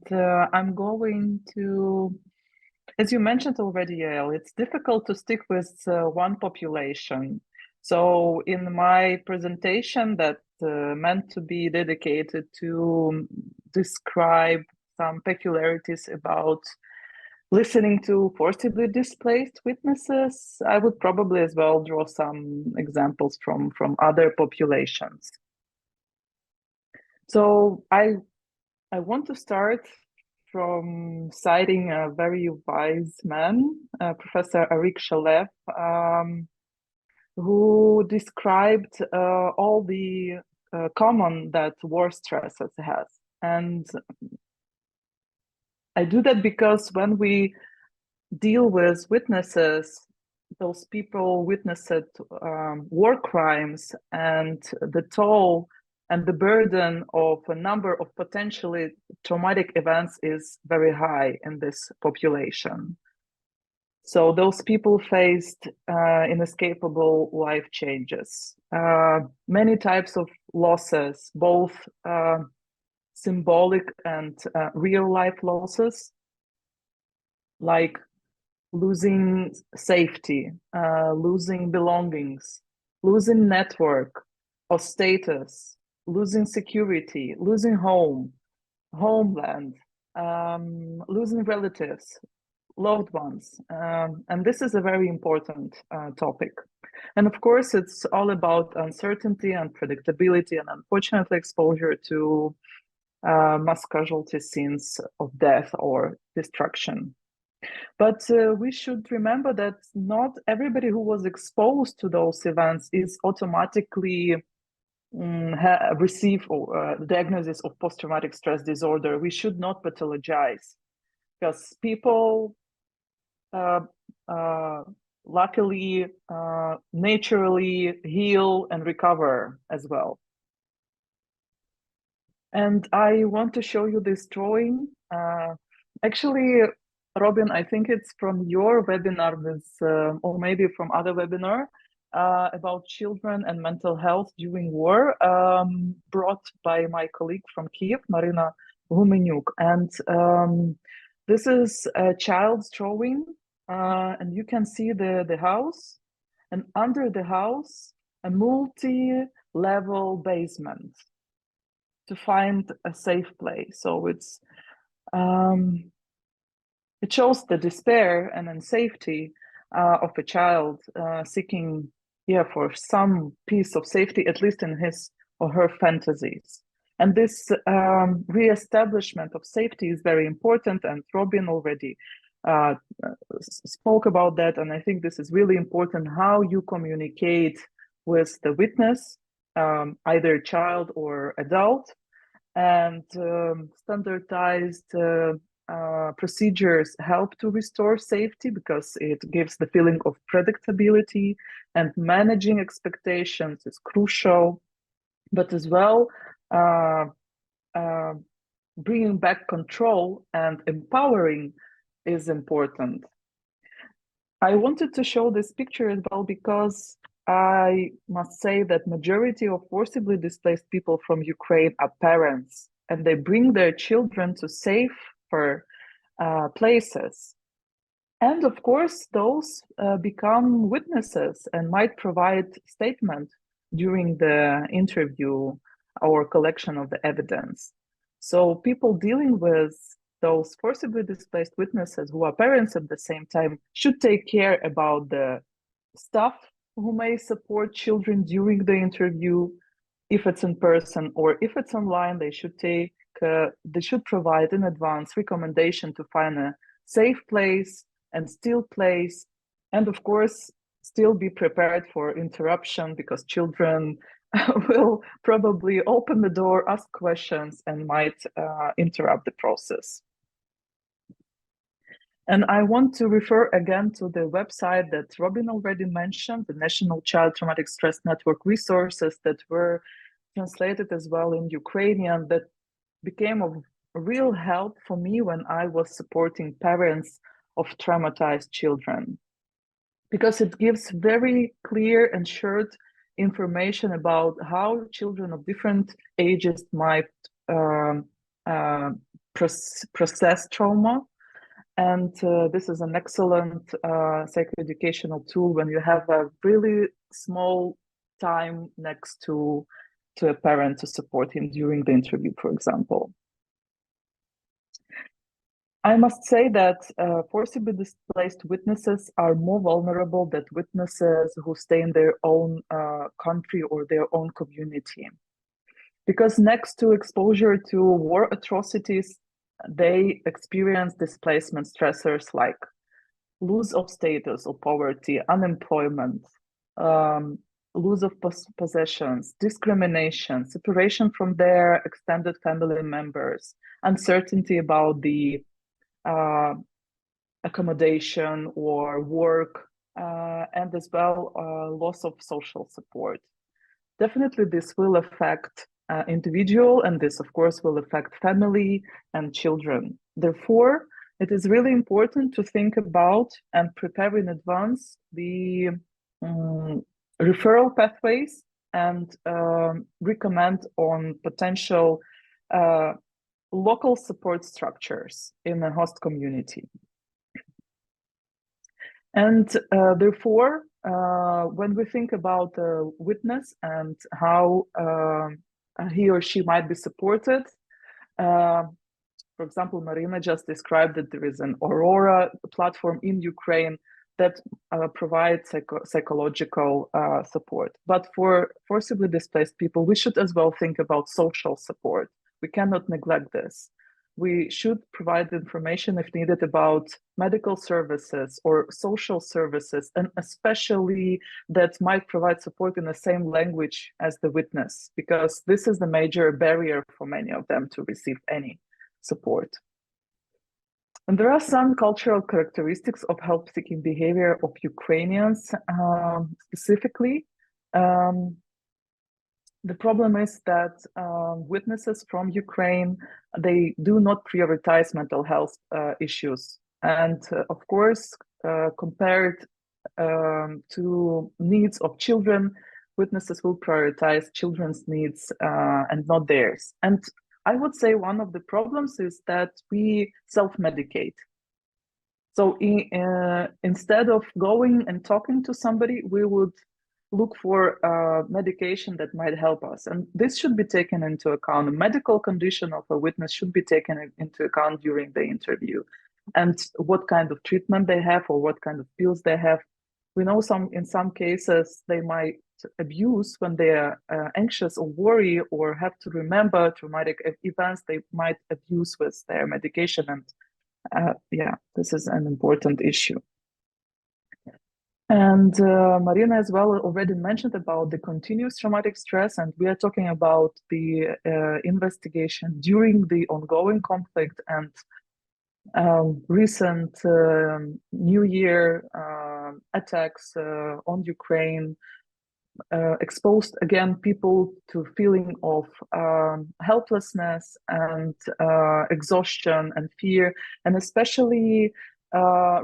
I'm going to, as you mentioned already, Yael, it's difficult to stick with one population. So in my presentation that meant to be dedicated to describe some peculiarities about listening to forcibly displaced witnesses, I would probably as well draw some examples from other populations. So I want to start from citing a very wise man, Professor Arik Shalev, who described all the common that war stresses has. And I do that because when we deal with witnesses, those people witnessed war crimes, and the toll and the burden of a number of potentially traumatic events is very high in this population. So those people faced inescapable life changes, many types of losses, both symbolic and real life losses, like losing safety, losing belongings, losing network or status, losing security, losing home, homeland, losing relatives, loved ones. And this is a very important topic. And of course, it's all about uncertainty, unpredictability, and unfortunately exposure to mass casualty scenes of death or destruction. But we should remember that not everybody who was exposed to those events is automatically receive the diagnosis of post-traumatic stress disorder. We should not pathologize, because people luckily naturally heal and recover as well. And I want to show you this drawing. Actually, Robin, I think it's from your webinar with, or maybe from other webinar about children and mental health during war, brought by my colleague from Kiev, Marina Gumenyuk. And this is a child's drawing, and you can see the house, and under the house, a multi-level basement to find a safe place. So it's it shows the despair and unsafety of a child seeking, for some piece of safety, at least in his or her fantasies. And this re-establishment of safety is very important, and Robin already spoke about that. And I think this is really important, how you communicate with the witness, either child or adult, and standardized procedures help to restore safety, because it gives the feeling of predictability, and managing expectations is crucial, but as well bringing back control and empowering is important. I wanted to show this picture as well because I must say that majority of forcibly displaced people from Ukraine are parents, and they bring their children to safer places. And of course, those become witnesses and might provide statement during the interview or collection of the evidence. So people dealing with those forcibly displaced witnesses who are parents at the same time should take care about the staff who may support children during the interview, if it's in person, or if it's online, they should provide in advance recommendation to find a safe place and still place, and of course still be prepared for interruption, because children will probably open the door, ask questions, and might interrupt the process. And I want to refer again to the website that Robin already mentioned, the National Child Traumatic Stress Network resources that were translated as well in Ukrainian, that became of real help for me when I was supporting parents of traumatized children, because it gives very clear and short information about how children of different ages might process trauma. And this is an excellent psychoeducational tool when you have a really small time next to a parent to support him during the interview, for example. I must say that forcibly displaced witnesses are more vulnerable than witnesses who stay in their own country or their own community. Because next to exposure to war atrocities, they experience displacement stressors like loss of status or poverty, unemployment, loss of possessions, discrimination, separation from their extended family members, uncertainty about the accommodation or work, and as well loss of social support. Definitely this will affect individual, and this of course will affect family and children. Therefore, it is really important to think about and prepare in advance the referral pathways, and recommend on potential local support structures in a host community. And therefore, when we think about a witness and how he or she might be supported. For example, Marina just described that there is an Aurora platform in Ukraine that provides psychological support. But for forcibly displaced people, we should as well think about social support. We cannot neglect this. We should provide information if needed about medical services or social services, and especially that might provide support in the same language as the witness, because this is the major barrier for many of them to receive any support. And there are some cultural characteristics of help-seeking behavior of Ukrainians specifically. The problem is that witnesses from Ukraine, they do not prioritize mental health issues. And of course, compared to needs of children, witnesses will prioritize children's needs and not theirs. And I would say one of the problems is that we self-medicate. So instead of going and talking to somebody, we would look for medication that might help us. And this should be taken into account. The medical condition of a witness should be taken into account during the interview. And what kind of treatment they have or what kind of pills they have. We know in some cases they might abuse when they are anxious or worry or have to remember traumatic events, they might abuse with their medication. And yeah, this is an important issue. And Marina as well already mentioned about the continuous traumatic stress, and we are talking about the investigation during the ongoing conflict and recent New Year attacks on Ukraine exposed again people to feeling of helplessness and exhaustion and fear, and especially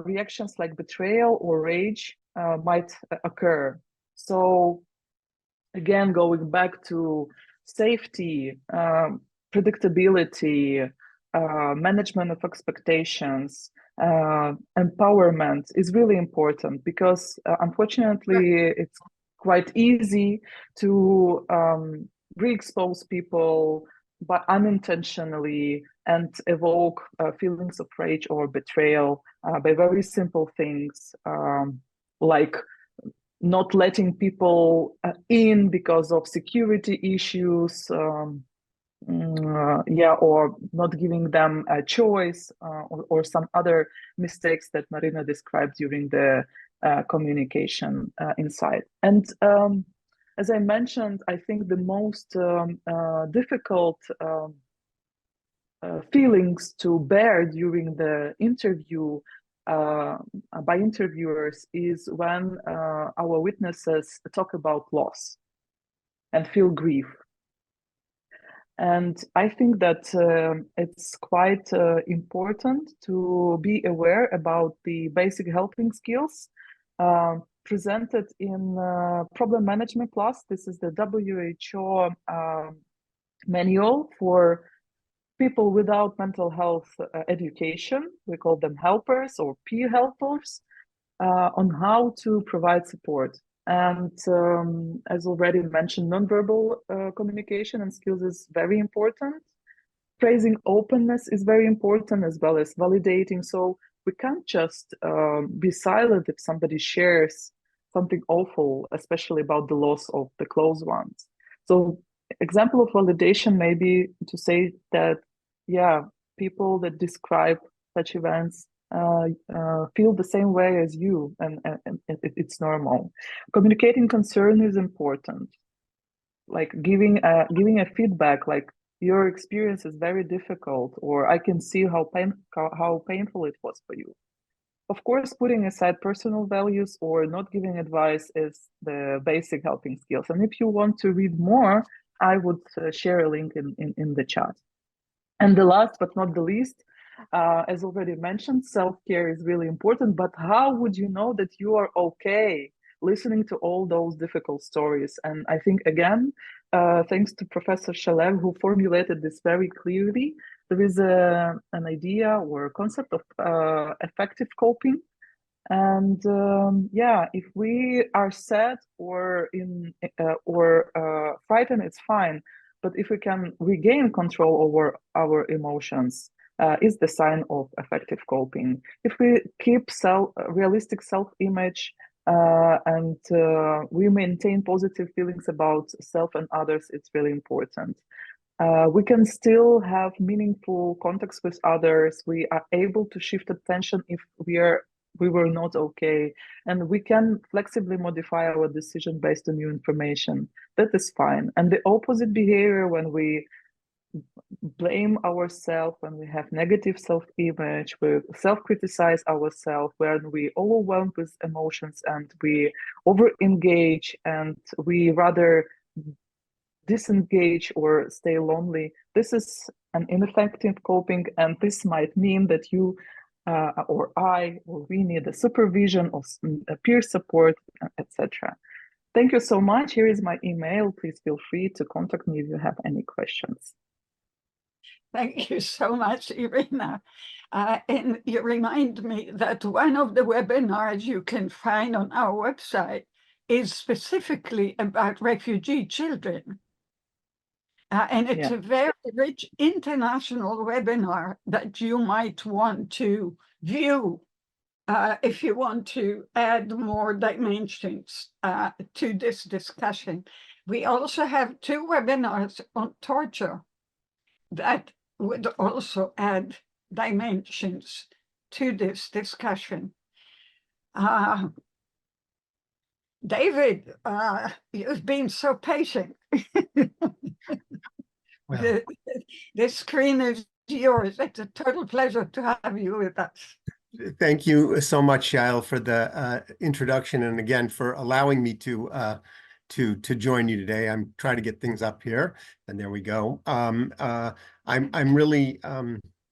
reactions like betrayal or rage might occur. So again, going back to safety, predictability, management of expectations, empowerment is really important, because unfortunately it's quite easy to re-expose people but unintentionally and evoke feelings of rage or betrayal by very simple things like not letting people in because of security issues, or not giving them a choice, or some other mistakes that Marina described during the communication inside. And as I mentioned, I think the most difficult feelings to bear during the interview by interviewers is when our witnesses talk about loss and feel grief. And I think that it's quite important to be aware about the basic helping skills presented in Problem Management Plus. This is the WHO manual for people without mental health education. We call them helpers or peer helpers on how to provide support. And as already mentioned, nonverbal communication and skills is very important. Praising openness is very important, as well as validating. So we can't just be silent if somebody shares something awful, especially about the loss of the close ones. So example of validation may be to say that, yeah, people that describe such events feel the same way as you, and it's normal. Communicating concern is important, like giving a feedback, like your experience is very difficult, or I can see how painful it was for you. Of course, putting aside personal values or not giving advice is the basic helping skills. And if you want to read more, I would share a link in the chat. And the last but not the least, as already mentioned, self-care is really important, but how would you know that you are okay listening to all those difficult stories? And I think, again, thanks to Professor Shalev, who formulated this very clearly, there is an idea or a concept of effective coping. And yeah, if we are sad or frightened, it's fine. but if we can regain control over our emotions, is the sign of effective coping. If we keep realistic self-image and we maintain positive feelings about self and others, it's really important. We can still have meaningful contacts with others. We are able to shift attention if we were not okay, and we can flexibly modify our decision based on new information. That is fine. And the opposite behavior, when we blame ourselves, when we have negative self-image, we self-criticize ourselves, when we overwhelmed with emotions and we over-engage and we rather disengage or stay lonely, this is an ineffective coping, and this might mean that you or I or we need a supervision or a peer support, etc. Thank you so much. Here is my email. Please feel free to contact me if you have any questions. Thank you so much, Irina. And you remind me that one of the webinars you can find on our website is specifically about refugee children. And it's a very rich international webinar that you might want to view if you want to add more dimensions to this discussion. We also have 2 webinars on torture that would also add dimensions to this discussion. David, you've been so patient. Well, the screen is yours. It's a total pleasure to have you with us. Thank you so much, Yael, for the introduction, and again for allowing me to join you today. I'm trying to get things up here, and there we go. I'm really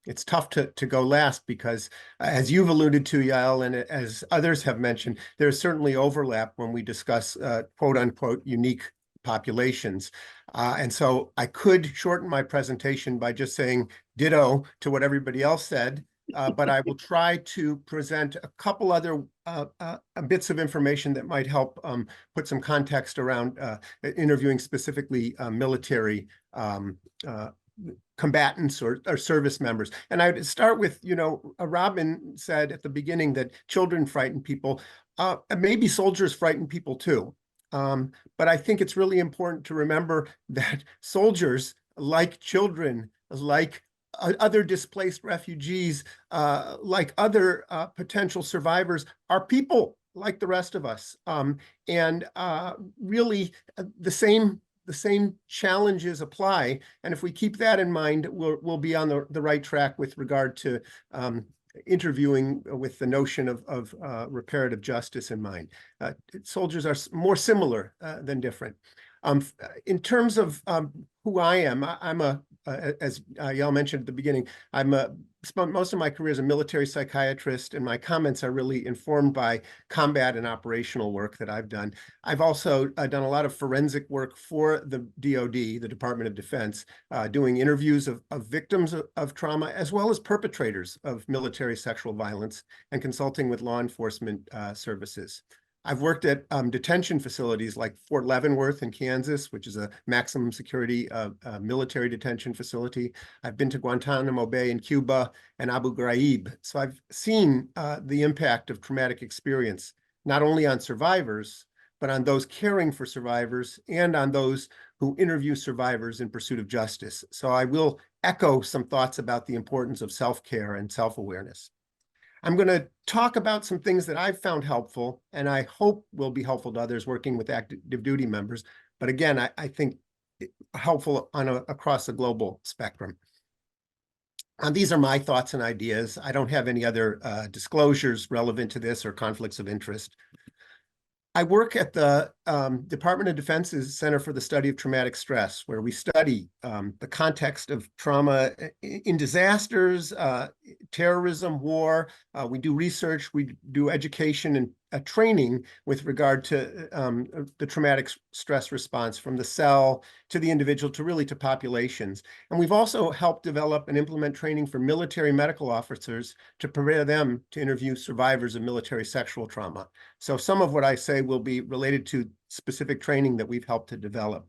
it's tough to go last because, as you've alluded to, Yael, and as others have mentioned, there's certainly overlap when we discuss quote unquote unique populations. And so I could shorten my presentation by just saying ditto to what everybody else said, but I will try to present a couple other bits of information that might help put some context around interviewing specifically military combatants or service members. And I would start with, Robin said at the beginning that children frighten people. Maybe soldiers frighten people too. But I think it's really important to remember that soldiers, like children, like other displaced refugees, like other potential survivors, are people like the rest of us. And really the same challenges apply. And if we keep that in mind, we'll be on the right track with regard to interviewing with the notion of reparative justice in mind. Soldiers are more similar than different. In terms of who I am, as Yael mentioned at the beginning, spent most of my career as a military psychiatrist, and my comments are really informed by combat and operational work that I've done. I've also done a lot of forensic work for the DoD, the Department of Defense, doing interviews of victims of trauma, as well as perpetrators of military sexual violence, and consulting with law enforcement services. I've worked at detention facilities like Fort Leavenworth in Kansas, which is a maximum security military detention facility. I've been to Guantanamo Bay in Cuba and Abu Ghraib. So I've seen the impact of traumatic experience, not only on survivors, but on those caring for survivors and on those who interview survivors in pursuit of justice. So I will echo some thoughts about the importance of self-care and self-awareness. I'm going to talk about some things that I've found helpful, and I hope will be helpful to others working with active duty members. But again, I think helpful across the global spectrum. And these are my thoughts and ideas. I don't have any other disclosures relevant to this or conflicts of interest. I work at the Department of Defense's Center for the Study of Traumatic Stress, where we study the context of trauma in disasters, terrorism, war. We do research, we do education and training with regard to the traumatic stress response from the cell to the individual to really to populations. And we've also helped develop and implement training for military medical officers to prepare them to interview survivors of military sexual trauma. So some of what I say will be related to specific training that we've helped to develop.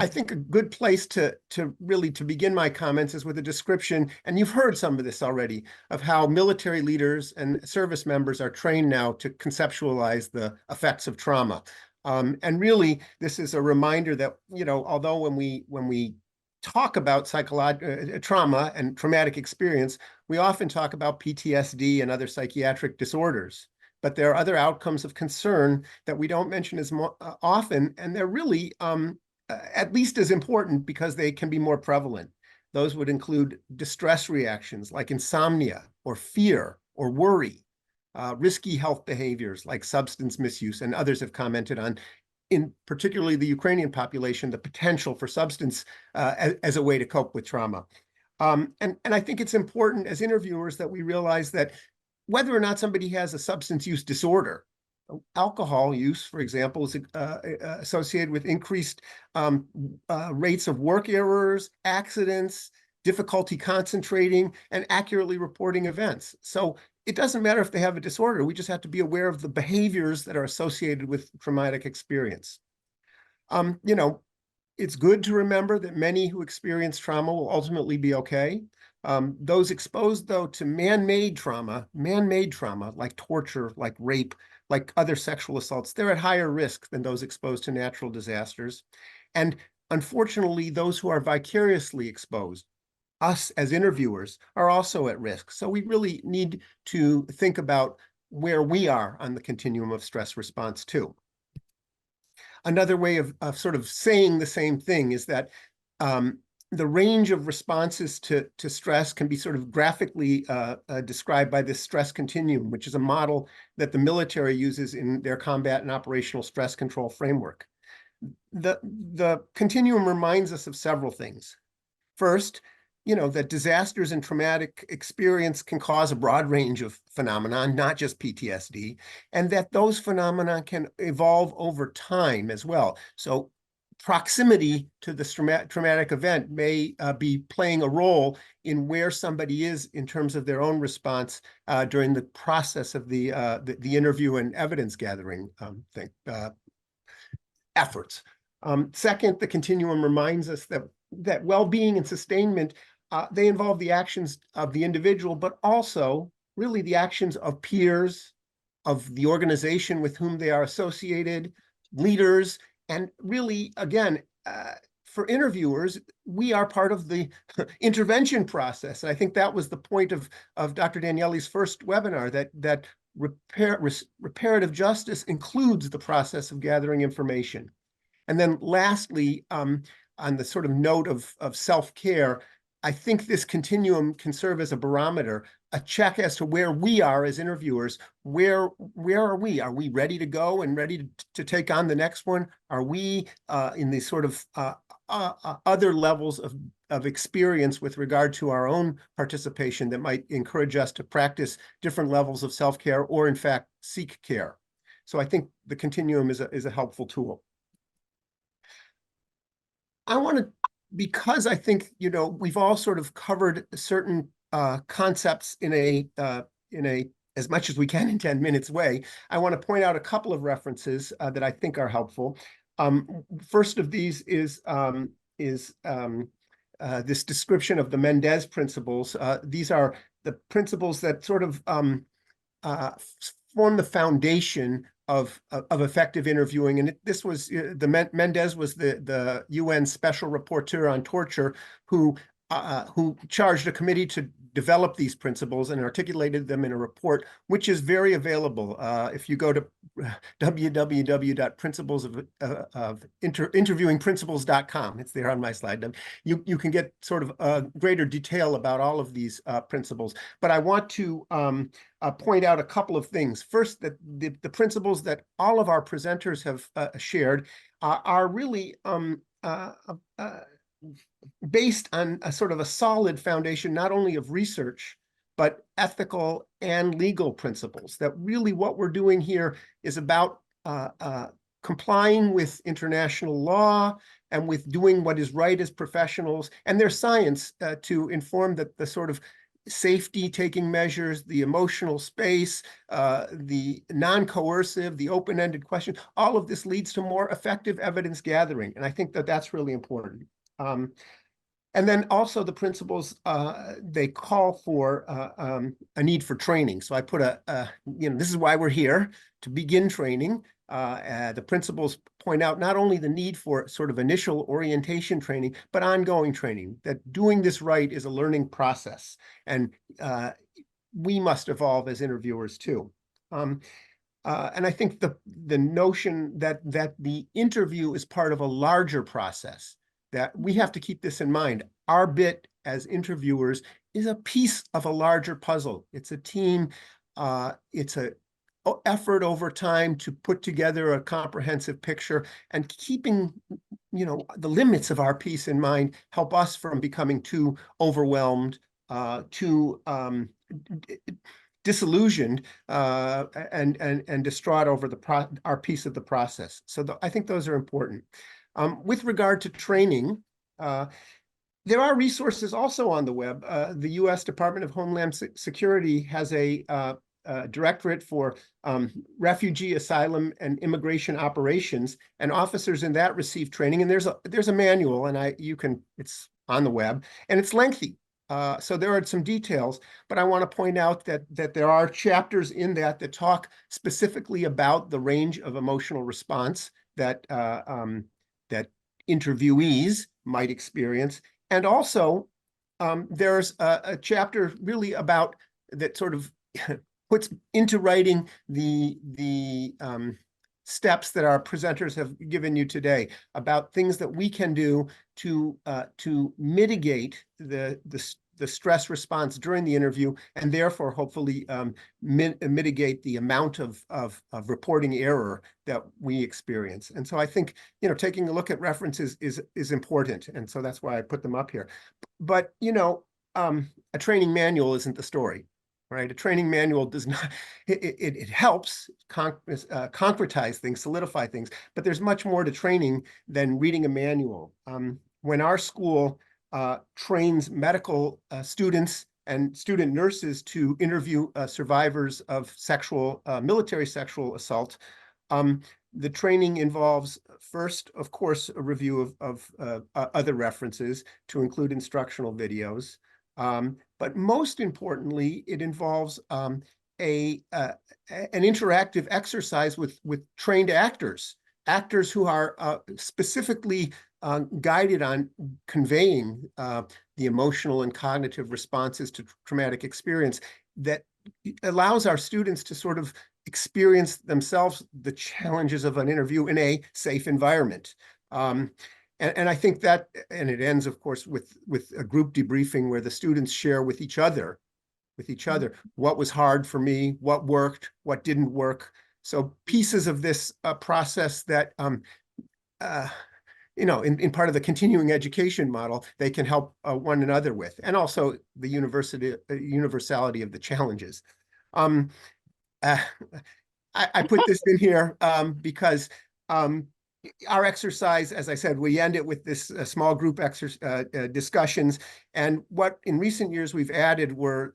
I think a good place to really begin my comments is with a description, and you've heard some of this already, of how military leaders and service members are trained now to conceptualize the effects of trauma. And really, this is a reminder that, you know, although when we talk about psychological trauma and traumatic experience, we often talk about PTSD and other psychiatric disorders. But there are other outcomes of concern that we don't mention as often, and they're really at least as important because they can be more prevalent. Those would include distress reactions like insomnia or fear or worry, risky health behaviors like substance misuse, and others have commented on, in particularly the Ukrainian population, the potential for substance as a way to cope with trauma. And I think it's important as interviewers that we realize that whether or not somebody has a substance use disorder, alcohol use, for example, is associated with increased rates of work errors, accidents, difficulty concentrating, and accurately reporting events. So it doesn't matter if they have a disorder. We just have to be aware of the behaviors that are associated with traumatic experience. You know, it's good to remember that many who experience trauma will ultimately be okay. Those exposed, though, to man-made trauma like torture, like rape, like other sexual assaults, they're at higher risk than those exposed to natural disasters. And unfortunately, those who are vicariously exposed, us as interviewers, are also at risk. So we really need to think about where we are on the continuum of stress response too. Another way of sort of saying the same thing is that the range of responses to stress can be sort of graphically described by this stress continuum, which is a model that the military uses in their combat and operational stress control framework. The continuum reminds us of several things. First, you know, that disasters and traumatic experience can cause a broad range of phenomena, not just PTSD, and that those phenomena can evolve over time as well. So proximity to the traumatic event may be playing a role in where somebody is in terms of their own response during the process of the interview and evidence gathering efforts. Second, the continuum reminds us that well-being and sustainment, they involve the actions of the individual, but also really the actions of peers, of the organization with whom they are associated, leaders, and really, again, for interviewers, we are part of the intervention process. And I think that was the point of Dr. Daniele's first webinar, that reparative justice includes the process of gathering information. And then lastly, on the sort of note of self-care, I think this continuum can serve as a barometer, a check as to where we are as interviewers. Where are we? Are we ready to go and ready to take on the next one? Are we in these sort of other levels of experience with regard to our own participation that might encourage us to practice different levels of self-care or, in fact, seek care? So I think the continuum is a helpful tool. I want to, because I think, you know, we've all sort of covered certain concepts in a as much as we can in 10 minutes way, I want to point out a couple of references that I think are helpful. First of these is this description of the Mendez principles. These are the principles that sort of form the foundation of effective interviewing. And this was Mendez was the UN Special Rapporteur on Torture who charged a committee to develop these principles and articulated them in a report, which is very available. If you go to www.interviewingprinciples.com, it's there on my slide. You can get sort of greater detail about all of these principles. But I want to point out a couple of things. First, that the principles that all of our presenters have shared are really based on a sort of a solid foundation, not only of research, but ethical and legal principles. That really what we're doing here is about complying with international law and with doing what is right as professionals. And there's science to inform that the sort of safety taking measures, the emotional space, the non-coercive, the open-ended question, all of this leads to more effective evidence gathering. And I think that that's really important. And then also the principles, they call for a need for training. So I put this is why we're here, to begin training. The principles point out not only the need for sort of initial orientation training, but ongoing training, that doing this right is a learning process. And we must evolve as interviewers too. And I think the notion that the interview is part of a larger process, that we have to keep this in mind. Our bit as interviewers is a piece of a larger puzzle. It's a team. It's a effort over time to put together a comprehensive picture, and keeping, the limits of our piece in mind help us from becoming too overwhelmed, too disillusioned, and distraught over our piece of the process. So I think those are important. With regard to training, there are resources also on the web. The U.S. Department of Homeland Security has a directorate for refugee, asylum, and immigration operations, and officers in that receive training. And there's a manual, and it's on the web, and it's lengthy. So there are some details, but I want to point out that there are chapters in that talk specifically about the range of emotional response that interviewees might experience. And also, there's a chapter really about that sort of puts into writing the steps that our presenters have given you today about things that we can do to mitigate the stress response during the interview, and therefore hopefully mitigate the amount of reporting error that we experience. And so I think, taking a look at references is important, and so that's why I put them up here. But a training manual isn't the story. Right, a training manual does not. It helps concretize things, solidify things, but there's much more to training than reading a manual. When our school trains medical students and student nurses to interview survivors of military sexual assault, the training involves first, of course, a review of other references to include instructional videos. But most importantly, it involves an interactive exercise with trained actors who are specifically guided on conveying the emotional and cognitive responses to traumatic experience, that allows our students to sort of experience themselves the challenges of an interview in a safe environment. And I think that, and it ends, of course, with a group debriefing where the students share with each other, what was hard for me, what worked, what didn't work. So pieces of this process that, in part of the continuing education model, they can help one another with, and also the universality of the challenges. I put this in here because our exercise, as I said, we end it with this small group discussions. And what in recent years we've added were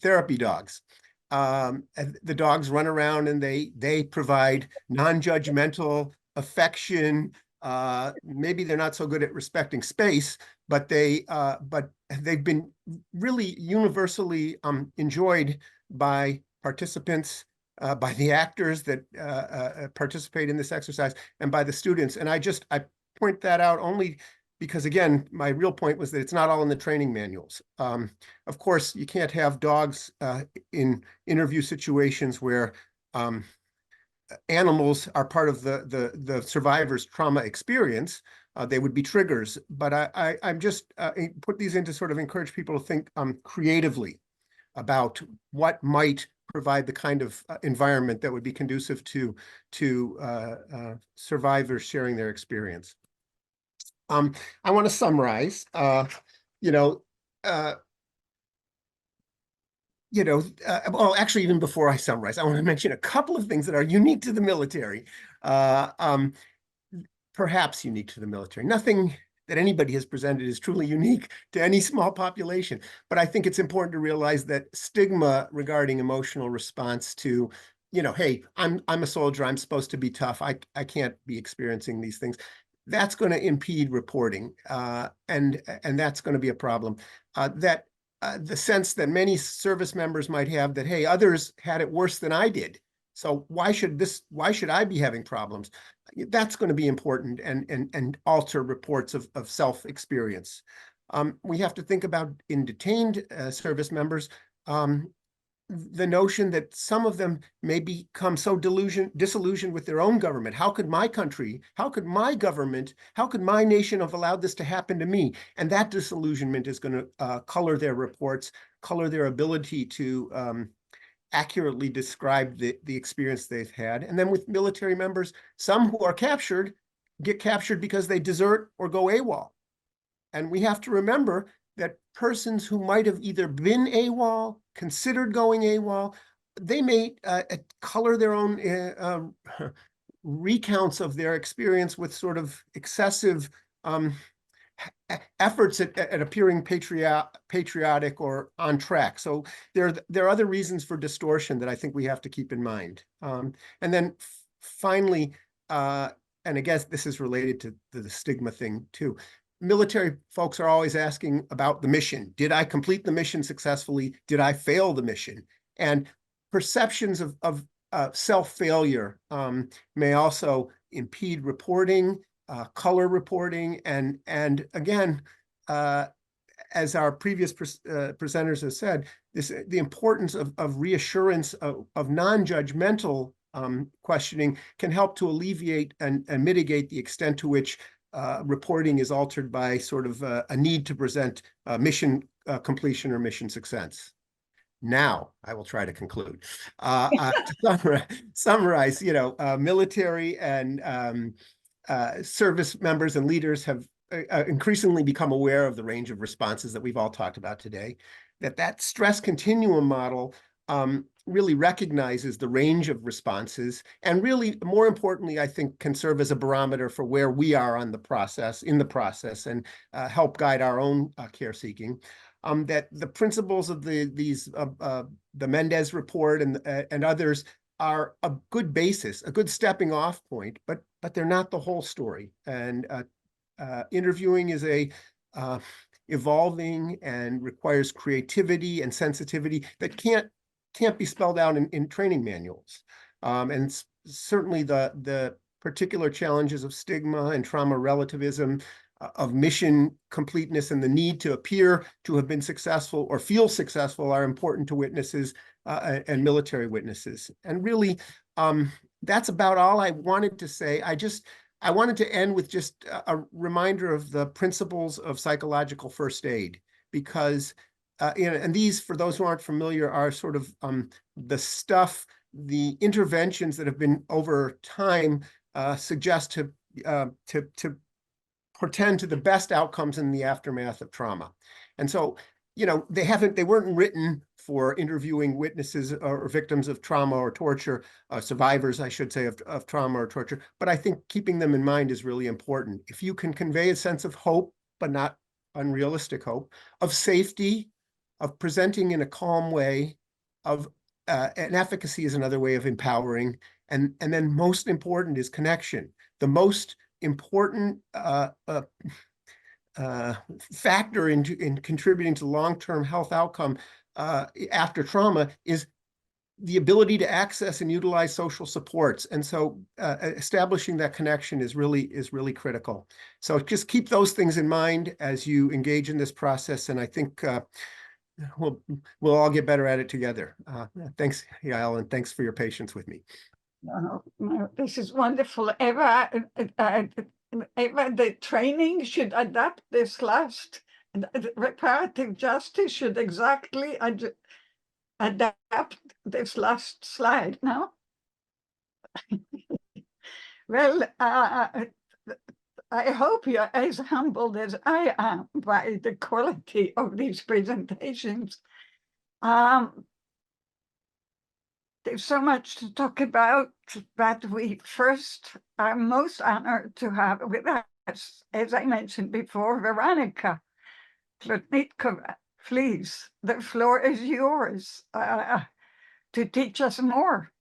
therapy dogs. The dogs run around and they provide non-judgmental affection. Maybe they're not so good at respecting space, but they've been really universally enjoyed by participants, by the actors that participate in this exercise, and by the students. And I point that out only because, again, my real point was that it's not all in the training manuals. Of course, you can't have dogs in interview situations where animals are part of the survivor's trauma experience. They would be triggers. But I'm just put these in to sort of encourage people to think creatively about what might provide the kind of environment that would be conducive to survivors sharing their experience. I want to summarize. Well, actually, even before I summarize, I want to mention a couple of things that are unique to the military. Perhaps unique to the military. Nothing that anybody has presented is truly unique to any small population. But I think it's important to realize that stigma regarding emotional response to, hey, I'm a soldier, I'm supposed to be tough, I can't be experiencing these things. That's going to impede reporting, and that's going to be a problem. The sense that many service members might have that, hey, others had it worse than I did, so why should I be having problems? That's going to be important and alter reports of self-experience. We have to think about in detained service members, the notion that some of them may become so disillusioned with their own government. How could my country, how could my government, how could my nation have allowed this to happen to me? And that disillusionment is going to color their reports, color their ability to accurately describe the experience they've had. And then with military members, some who are captured get captured because they desert or go AWOL. And we have to remember that persons who might have either been AWOL, considered going AWOL, they may color their own recounts of their experience with sort of excessive efforts at appearing patriotic or on track. So there are other reasons for distortion that I think we have to keep in mind. And then finally, and I guess this is related to the stigma thing too, military folks are always asking about the mission. Did I complete the mission successfully? Did I fail the mission? And perceptions of self-failure may also impede reporting, color reporting, and again, as our previous presenters have said, the importance of reassurance of non-judgmental questioning can help to alleviate and mitigate the extent to which reporting is altered by sort of a need to present mission completion or mission success. Now, I will try to conclude. To summarize, military and service members and leaders have increasingly become aware of the range of responses that we've all talked about today, that stress continuum model really recognizes the range of responses, and really, more importantly, I think can serve as a barometer for where we are in the process, and help guide our own care seeking. That the principles of the Mendez report and others are a good basis, a good stepping off point, but they're not the whole story. And interviewing is a evolving and requires creativity and sensitivity that can't be spelled out in training manuals. And certainly the particular challenges of stigma and trauma relativism, of mission completeness, and the need to appear to have been successful or feel successful are important to witnesses and military witnesses. And really, that's about all I wanted to say. I wanted to end with just a reminder of the principles of psychological first aid, because and these, for those who aren't familiar, are sort of the interventions that have been over time suggest to portend to the best outcomes in the aftermath of trauma. And so, they weren't written for interviewing witnesses or victims of trauma or torture, survivors, I should say, of trauma or torture. But I think keeping them in mind is really important. If you can convey a sense of hope, but not unrealistic hope, of safety, of presenting in a calm way, of and efficacy is another way of empowering. And then most important is connection. The most important factor in contributing to long-term health outcome after trauma is the ability to access and utilize social supports. And so establishing that connection is really critical. So just keep those things in mind as you engage in this process. And I think we'll all get better at it together. Thanks, Yael, and thanks for your patience with me. This is wonderful. Eva, the training should adapt this last, reparative justice should exactly adapt this last slide now. Well, I hope you're as humbled as I am by the quality of these presentations. There's so much to talk about, but we first are most honored to have with as I mentioned before, Veronica Klutnitkova, please, the floor is yours to teach us more.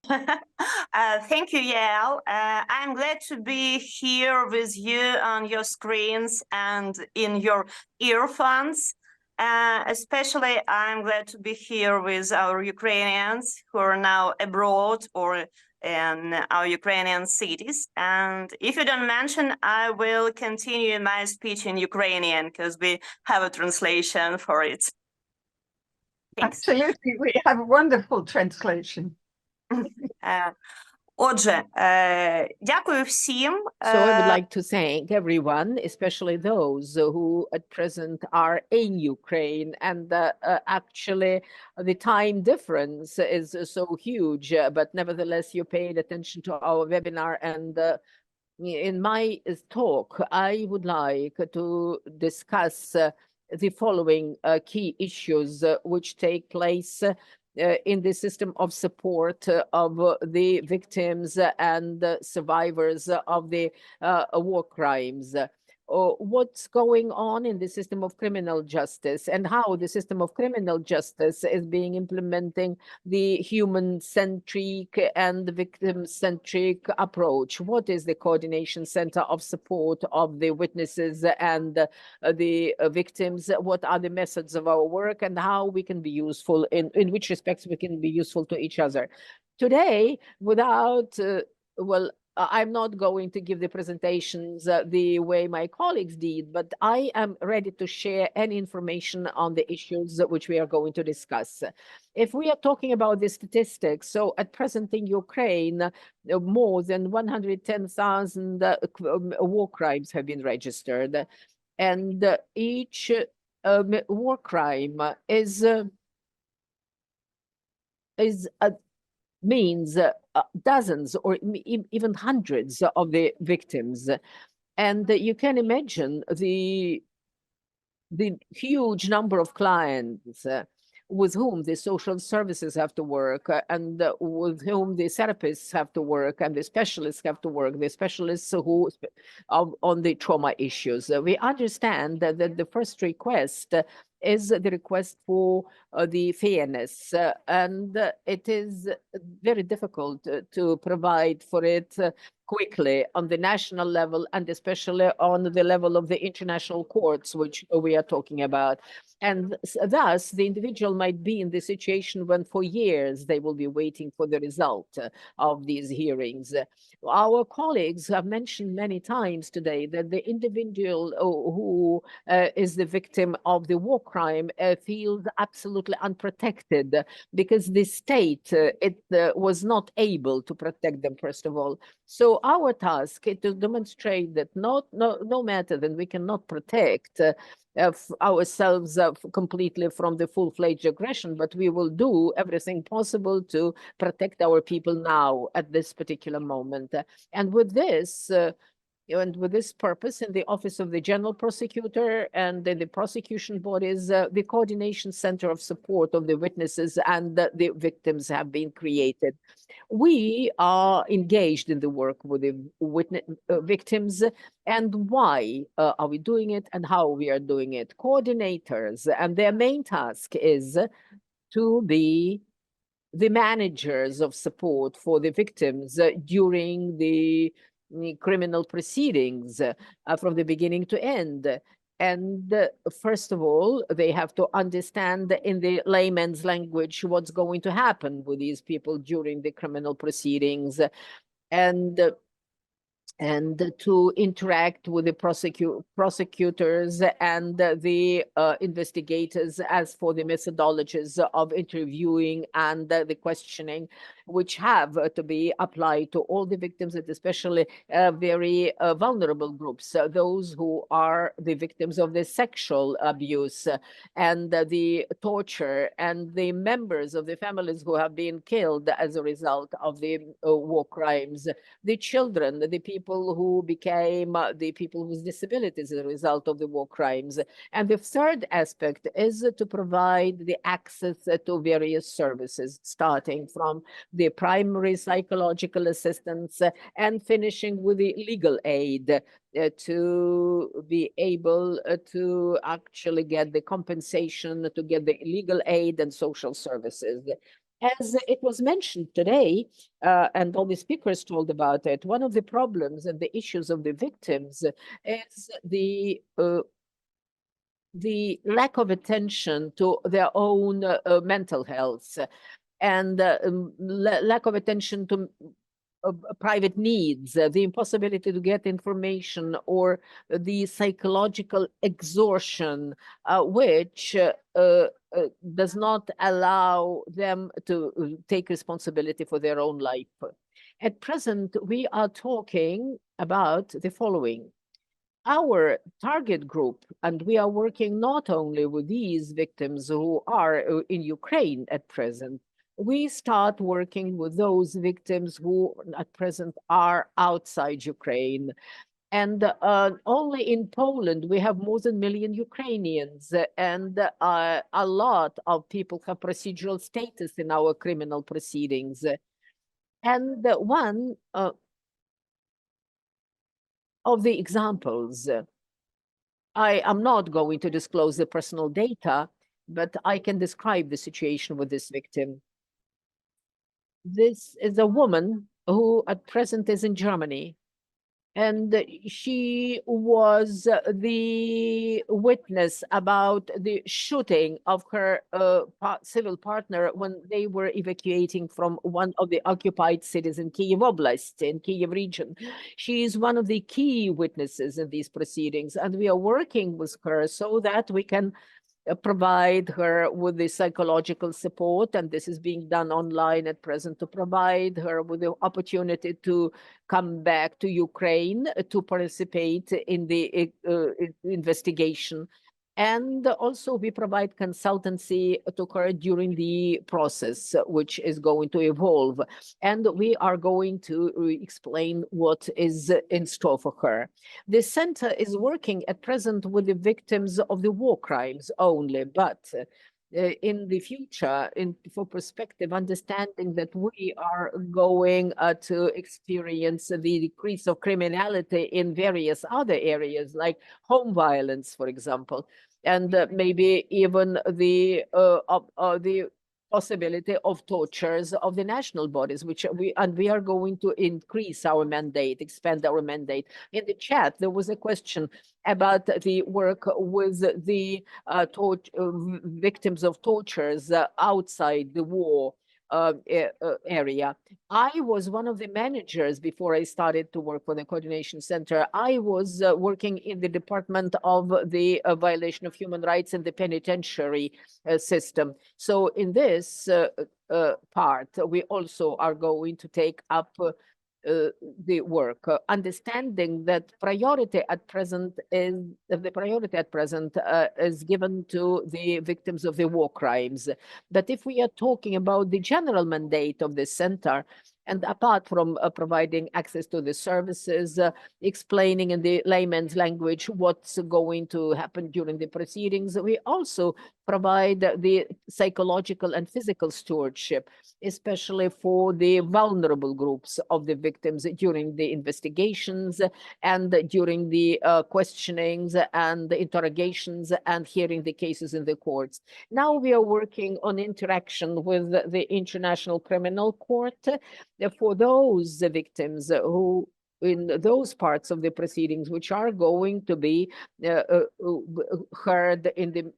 Thank you, Yael. I'm glad to be here with you on your screens and in your earphones. Especially, I'm glad to be here with our Ukrainians who are now abroad or in our Ukrainian cities. And if you don't mention, I will continue my speech in Ukrainian because we have a translation for it. Thanks. Absolutely, we have a wonderful translation. Отже, дякую всім. So I would like to thank everyone, especially those who at present are in Ukraine. And actually, the time difference is so huge, but nevertheless, you paid attention to our webinar. And in my talk, I would like to discuss the following key issues which take place in the system of support of the victims and survivors of the war crimes. What's going on in the system of criminal justice and how the system of criminal justice is being implementing the human-centric and victim-centric approach. What is the coordination center of support of the witnesses and the victims? What are the methods of our work and how we can be useful, in which respects we can be useful to each other? Today, without, well, I'm not going to give the presentations the way my colleagues did, but I am ready to share any information on the issues which we are going to discuss. If we are talking about the statistics, so at present in Ukraine, more than 110,000 war crimes have been registered. And each war crime means dozens or even hundreds of the victims. And you can imagine the huge number of clients with whom the social services have to work and with whom the therapists have to work and the specialists have to work, the specialists who on the trauma issues. We understand that the first request is the request for the fairness, and it is very difficult to provide for it quickly on the national level and especially on the level of the international courts, which we are talking about. And thus, the individual might be in the situation when for years they will be waiting for the result of these hearings. Our colleagues have mentioned many times today that the individual who is the victim of the war crime feels absolutely unprotected because the state was not able to protect them, first of all. So our task is to demonstrate that no matter that we cannot protect ourselves completely from the full-fledged aggression, but we will do everything possible to protect our people now at this particular moment. And with this, and with this purpose, in the Office of the General Prosecutor and in the prosecution bodies, the coordination center of support of the witnesses and the victims have been created. We are engaged in the work with the victims, and why are we doing it and how we are doing it. Coordinators, and their main task is to be the managers of support for the victims during the criminal proceedings from the beginning to end. And first of all, they have to understand in the layman's language what's going to happen with these people during the criminal proceedings, and to interact with the prosecutors and the investigators as for the methodologies of interviewing and the questioning, which have to be applied to all the victims, and especially very vulnerable groups, those who are the victims of the sexual abuse and the torture, and the members of the families who have been killed as a result of the war crimes, the children, the people who became the people with disabilities as a result of the war crimes. And the third aspect is to provide the access to various services, starting from the primary psychological assistance, and finishing with the legal aid to be able to actually get the compensation, to get the legal aid and social services. As it was mentioned today, and all the speakers told about it, one of the problems and the issues of the victims is the lack of attention to their own mental health and lack of attention to private needs, the impossibility to get information, or the psychological exhaustion, which does not allow them to take responsibility for their own life. At present, we are talking about the following. Our target group, and we are working not only with these victims who are in Ukraine at present, we start working with those victims who at present are outside Ukraine. And only in Poland, we have more than 1 million Ukrainians, and a lot of people have procedural status in our criminal proceedings. And one of the examples, I am not going to disclose the personal data, but I can describe the situation with this victim. This is a woman who at present is in Germany, and she was the witness about the shooting of her civil partner when they were evacuating from one of the occupied cities in Kyiv Oblast, in Kyiv region. She is one of the key witnesses in these proceedings, and we are working with her so that we can provide her with the psychological support, and this is being done online at present, to provide her with the opportunity to come back to Ukraine to participate in the investigation. And also we provide consultancy to her during the process, which is going to evolve. And we are going to explain what is in store for her. The center is working at present with the victims of the war crimes only, but in the future, for perspective, understanding that we are going to experience the decrease of criminality in various other areas, like home violence, for example, and maybe even the possibility of tortures of the national bodies, which we are going to increase our mandate, expand our mandate. In the chat, there was a question about the work with the victims of tortures outside the war area. I was one of the managers before I started to work for the coordination center. I was working in the department of the violation of human rights in the penitentiary system. So in this part, we also are going to take up the work, understanding that priority at present is given to the victims of the war crimes. But if we are talking about the general mandate of the center, and apart from providing access to the services, explaining in the layman's language what's going to happen during the proceedings, we also provide the psychological and physical stewardship, especially for the vulnerable groups of the victims during the investigations and during the questionings and the interrogations and hearing the cases in the courts. Now we are working on interaction with the International Criminal Court for those victims who in those parts of the proceedings which are going to be heard in the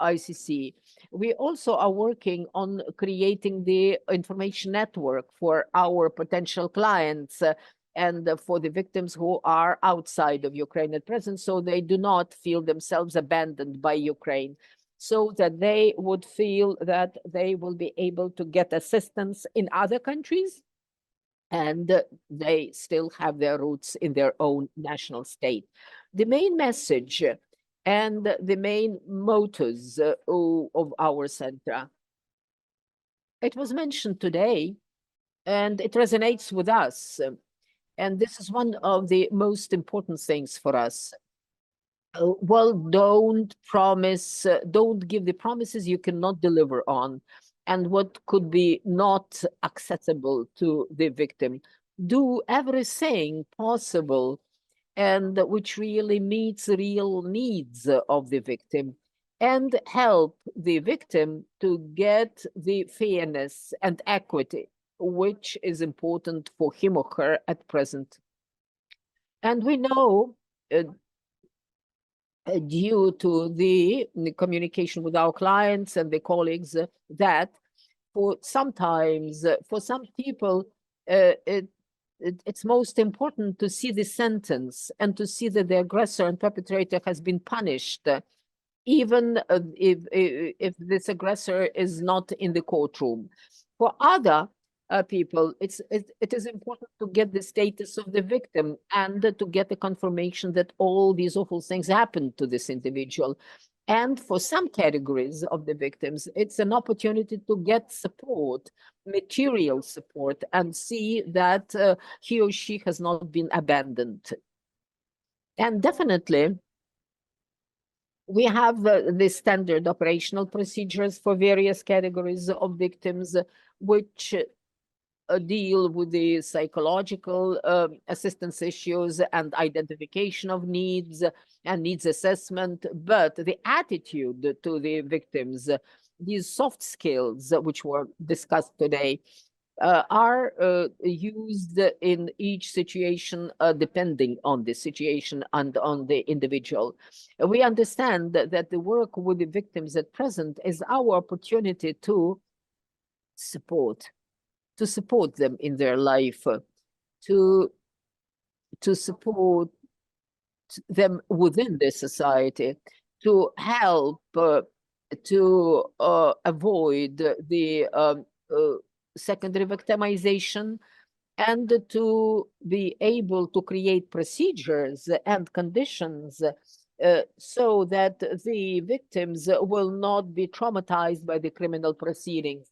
ICC. We also are working on creating the information network for our potential clients and for the victims who are outside of Ukraine at present, so they do not feel themselves abandoned by Ukraine, so that they would feel that they will be able to get assistance in other countries and they still have their roots in their own national state. The main message and the main mottos of our center, it was mentioned today, and it resonates with us. And this is one of the most important things for us. Well, don't give the promises you cannot deliver on. and what could be not accessible to the victim. Do everything possible and which really meets real needs of the victim, and help the victim to get the fairness and equity which is important for him or her at present. And we know, due to the communication with our clients and the colleagues, that for sometimes, for some people, it's most important to see the sentence and to see that the aggressor and perpetrator has been punished, even if this aggressor is not in the courtroom. For other people, it is important to get the status of the victim and to get the confirmation that all these awful things happened to this individual. And for some categories of the victims, it's an opportunity to get support, material support, and see that he or she has not been abandoned. And definitely, we have the standard operational procedures for various categories of victims, which deal with the psychological assistance issues and identification of needs and needs assessment. But the attitude to the victims, these soft skills which were discussed today, are used in each situation depending on the situation and on the individual. We understand that the work with the victims at present is our opportunity to support them in their life, to support them within the society, to help to avoid the secondary victimization, and to be able to create procedures and conditions so that the victims will not be traumatized by the criminal proceedings,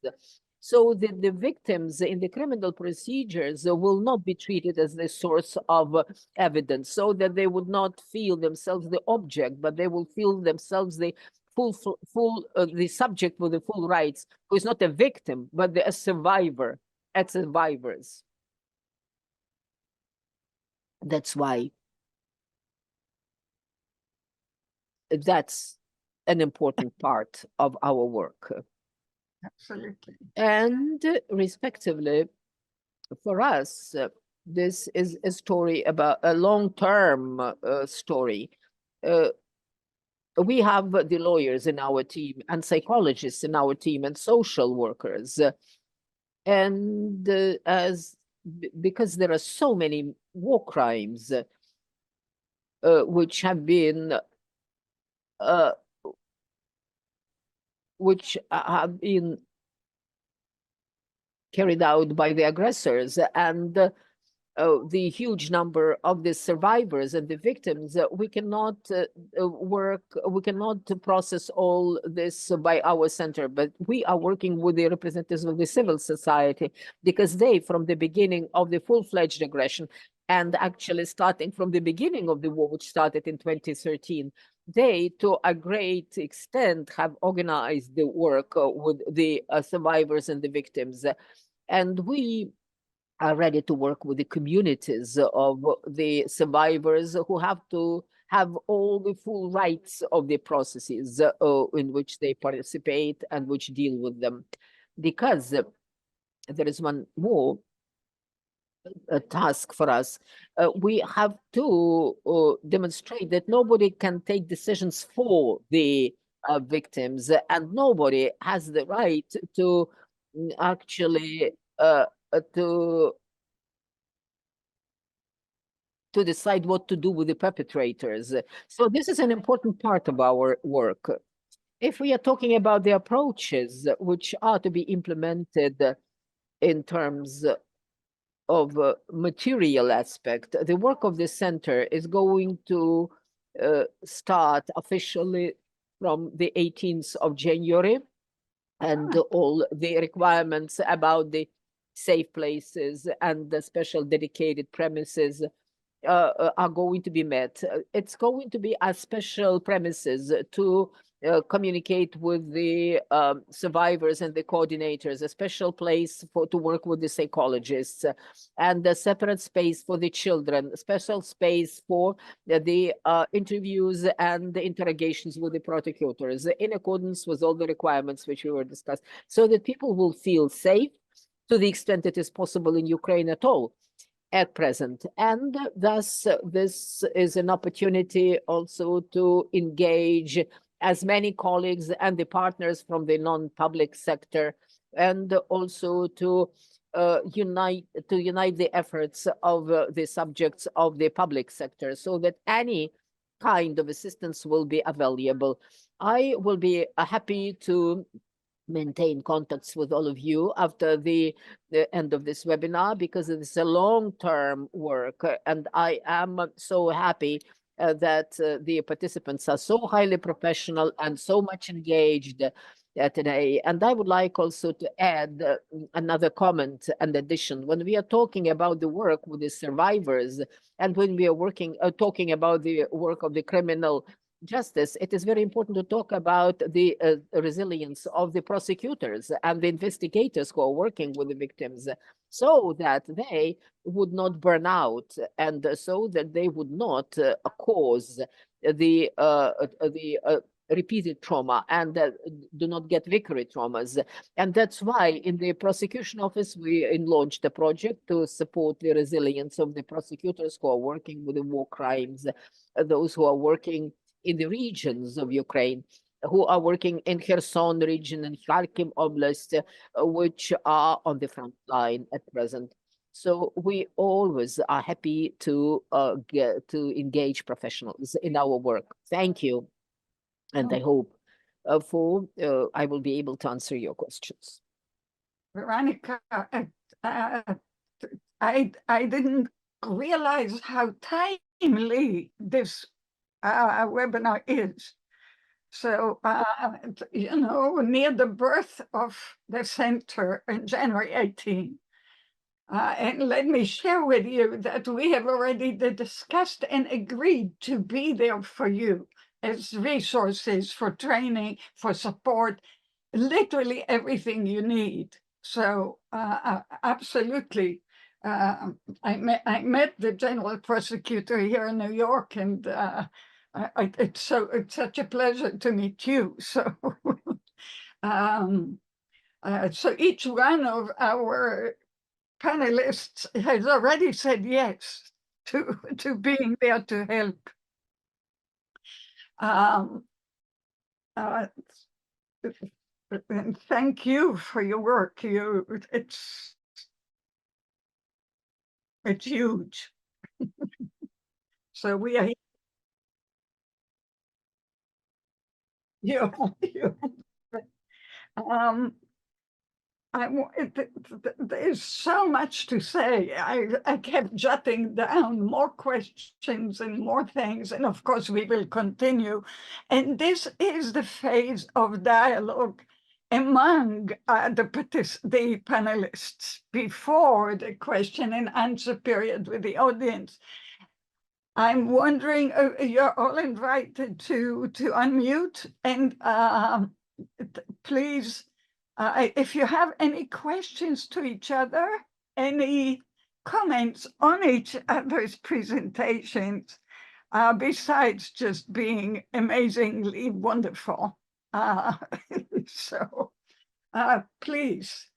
so that the victims in the criminal procedures will not be treated as the source of evidence, so that they would not feel themselves the object, but they will feel themselves the the subject with the full rights, who is not a victim, but a survivor, as survivors. That's why that's an important part of our work. Absolutely. And respectively, for us, this is a story about a long-term story. We have the lawyers in our team and psychologists in our team and social workers. And because there are so many war crimes which have been carried out by the aggressors, and the huge number of the survivors and the victims, we cannot process all this by our center, but we are working with the representatives of the civil society, because they, from the beginning of the full-fledged aggression, and actually starting from the beginning of the war, which started in 2013, they, to a great extent, have organized the work with the survivors and the victims. And we are ready to work with the communities of the survivors, who have to have all the full rights of the processes in which they participate and which deal with them. Because there is one more task for us. We have to demonstrate that nobody can take decisions for the victims, and nobody has the right to actually to decide what to do with the perpetrators. So this is an important part of our work. If we are talking about the approaches which are to be implemented in terms of material aspect, the work of the center is going to start officially from the 18th of January, and all the requirements about the safe places and the special dedicated premises are going to be met. It's going to be a special premises to communicate with the survivors and the coordinators, a special place to work with the psychologists, and a separate space for the children, a special space for the interviews and the interrogations with the prosecutors, in accordance with all the requirements which we were discussed, so that people will feel safe to the extent it is possible in Ukraine at all at present. And thus, this is an opportunity also to engage as many colleagues and the partners from the non-public sector, and also to unite the efforts of the subjects of the public sector, so that any kind of assistance will be available. I will be happy to maintain contacts with all of you after the end of this webinar, because it's a long-term work, and I am so happy that the participants are so highly professional and so much engaged today. And I would like also to add another comment and addition. When we are talking about the work with the survivors, and when we are talking about the work of the criminal justice, it is very important to talk about the resilience of the prosecutors and the investigators who are working with the victims, so that they would not burn out, and so that they would not cause the repeated trauma, and do not get vicary traumas. And that's why in the prosecution office, we launched a project to support the resilience of the prosecutors who are working with the war crimes, those who are working in the regions of Ukraine, who are working in Kherson region and Kharkiv Oblast, which are on the front line at present. So we always are happy to engage professionals in our work. Thank you. And I hope I will be able to answer your questions. Veronica, I didn't realize how timely this webinar is. So, near the birth of the center in January 18. And let me share with you that we have already discussed and agreed to be there for you as resources, for training, for support, literally everything you need. So absolutely. I met the general prosecutor here in New York, and it's such a pleasure to meet you. So, so each one of our panelists has already said yes to being there to help. And thank you for your work. It's huge. So we are here. There's so much to say. I kept jotting down more questions and more things, and of course we will continue. And this is the phase of dialogue among the panelists before the question and answer period with the audience. I'm wondering, you're all invited to unmute, and please, if you have any questions to each other, any comments on each other's presentations, besides just being amazingly wonderful. So please.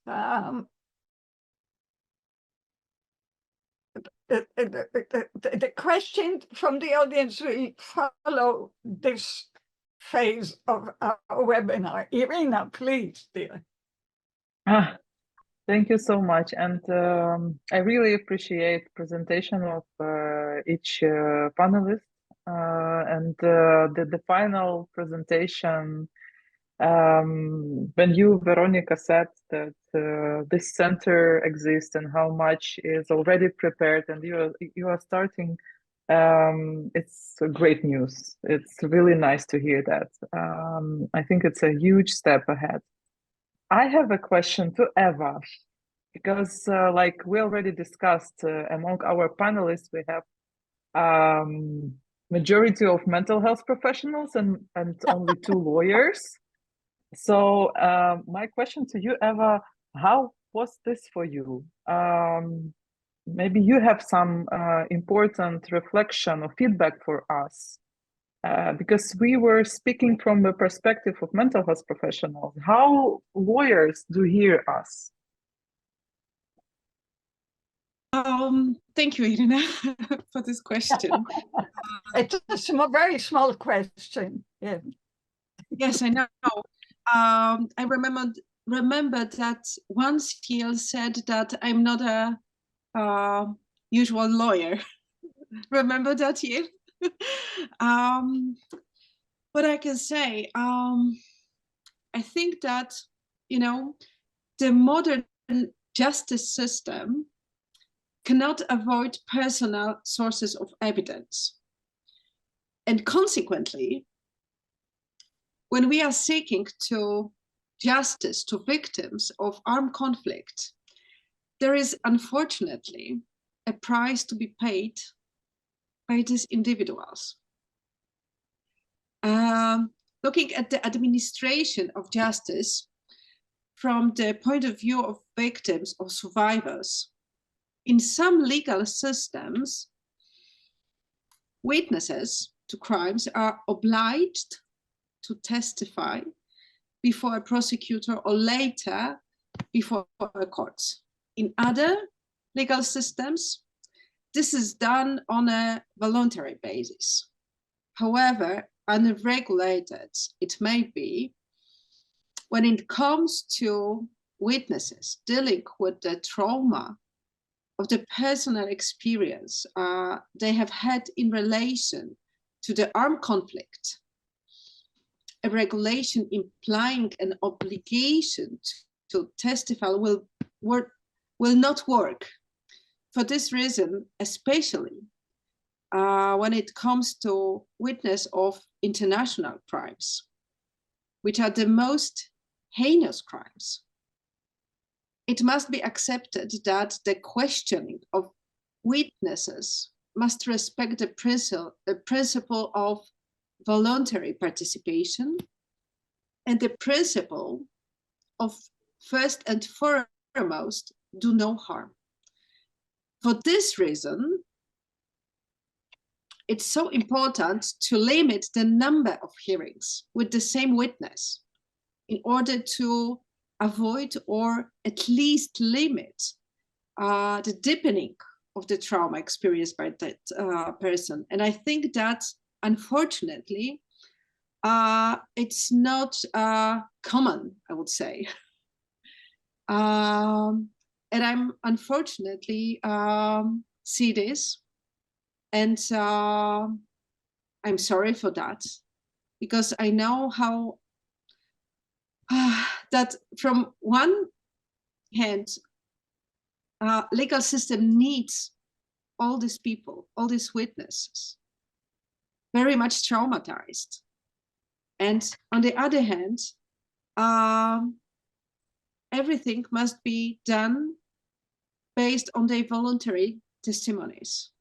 The question from the audience will follow this phase of our webinar. Irina, please, dear. Thank you so much. And I really appreciate presentation of each panelist. And the final presentation, when you, Veronica, said that this center exists and how much is already prepared, and you are starting, it's great news. It's really nice to hear that. I think it's a huge step ahead. I have a question to Eva, because like we already discussed among our panelists, we have majority of mental health professionals and only 2 lawyers. So my question to you, Eva, how was this for you? Maybe you have some important reflection or feedback for us, because we were speaking from the perspective of mental health professionals. How lawyers do hear us? Thank you, Irina, for this question. It's a very small question. Yeah. Yes, I know. I remembered that once Yael said that I'm not a usual lawyer. Remember that, Yael? What I can say, I think that, you know, the modern justice system cannot avoid personal sources of evidence. And consequently, when we are seeking to justice to victims of armed conflict, there is unfortunately a price to be paid by these individuals. Looking at the administration of justice from the point of view of victims or survivors, in some legal systems, witnesses to crimes are obliged to testify before a prosecutor or later before a court. In other legal systems, this is done on a voluntary basis. However, unregulated it may be, when it comes to witnesses dealing with the trauma of the personal experience they have had in relation to the armed conflict, a regulation implying an obligation to testify will not work. For this reason, especially when it comes to witness of international crimes, which are the most heinous crimes, it must be accepted that the questioning of witnesses must respect the principle of voluntary participation and the principle of first and foremost, do no harm. For this reason, it's so important to limit the number of hearings with the same witness in order to avoid or at least limit the deepening of the trauma experienced by that person. And I think that, unfortunately, it's not common, I would say. And I'm unfortunately see this, and I'm sorry for that, because I know how that from one hand, legal system needs all these people, all these witnesses, very much traumatized. And on the other hand, everything must be done based on their voluntary testimonies.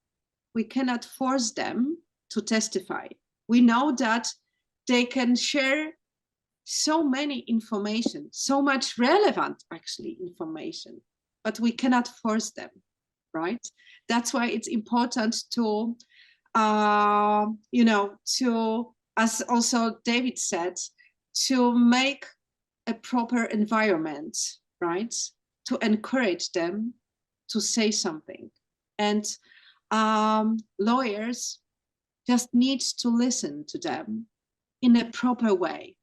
We cannot force them to testify. We know that they can share so many information, so much relevant actually information, but we cannot force them, right? That's why it's important to, to, as also David said, to make a proper environment, right? To encourage them to say something. And lawyers just need to listen to them in a proper way.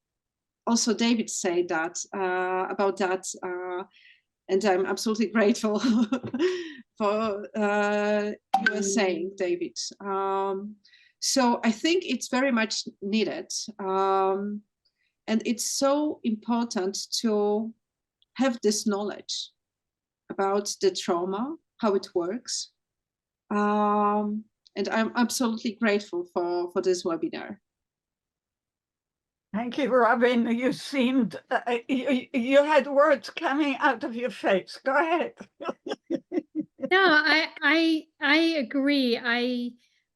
Also, David said that about that, and I'm absolutely grateful for you were saying, David. So I think it's very much needed, and it's so important to have this knowledge about the trauma, how it works, and I'm absolutely grateful for this webinar. Thank you, Robin. You seemed, you had words coming out of your face. Go ahead. No, I agree.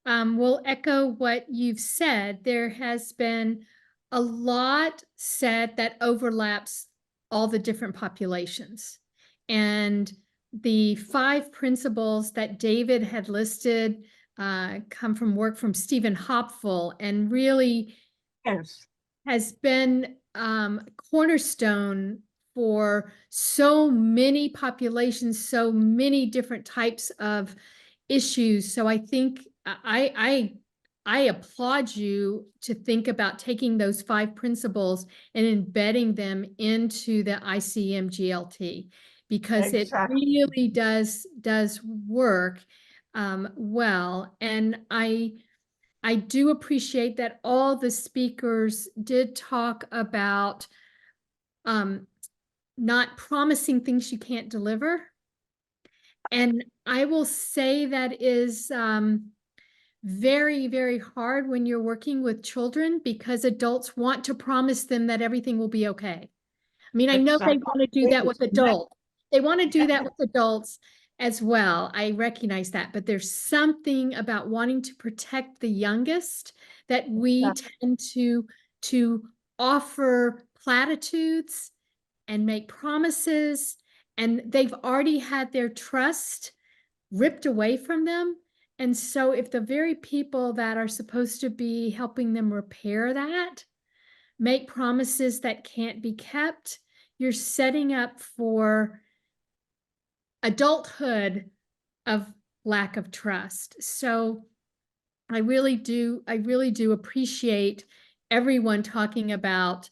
will echo what you've said. There has been a lot said that overlaps all the different populations. And the 5 principles that David had listed come from work from Stephen Hopful, and really has been cornerstone for so many populations, so many different types of issues. So I think I applaud you to think about taking those 5 principles and embedding them into the ICM GLT, because it really does work well. And I do appreciate that all the speakers did talk about not promising things you can't deliver. And I will say that is very, very hard when you're working with children, because adults want to promise them that everything will be okay. I mean, I know they want to do that with adults. They want to do that with adults as well. I recognize that, but there's something about wanting to protect the youngest that we tend to offer platitudes and make promises, and they've already had their trust ripped away from them. And so if the very people that are supposed to be helping them repair that make promises that can't be kept, you're setting up for adulthood of lack of trust. So I really do appreciate everyone talking about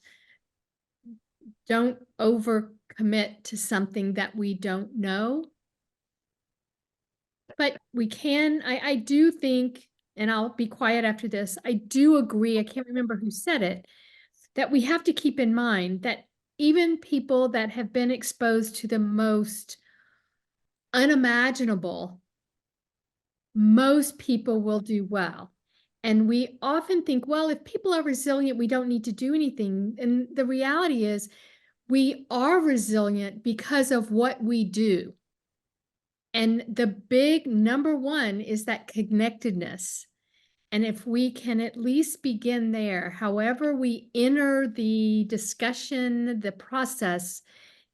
don't overcommit to something that we don't know. But we can, I do think, and I'll be quiet after this, I do agree, I can't remember who said it, that we have to keep in mind that even people that have been exposed to the most unimaginable, most people will do well. And we often think, well, if people are resilient, we don't need to do anything. And the reality is we are resilient because of what we do. And the big number one is that connectedness. And if we can at least begin there, however we enter the discussion, the process,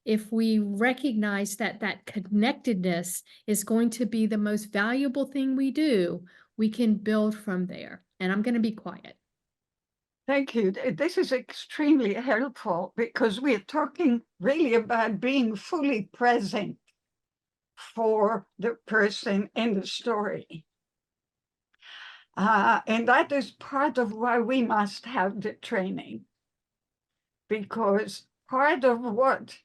if we recognize that that connectedness is going to be the most valuable thing we do, we can build from there. And I'm going to be quiet. Thank you. This is extremely helpful, because we're talking really about being fully present for the person in the story. And that is part of why we must have the training, because part of what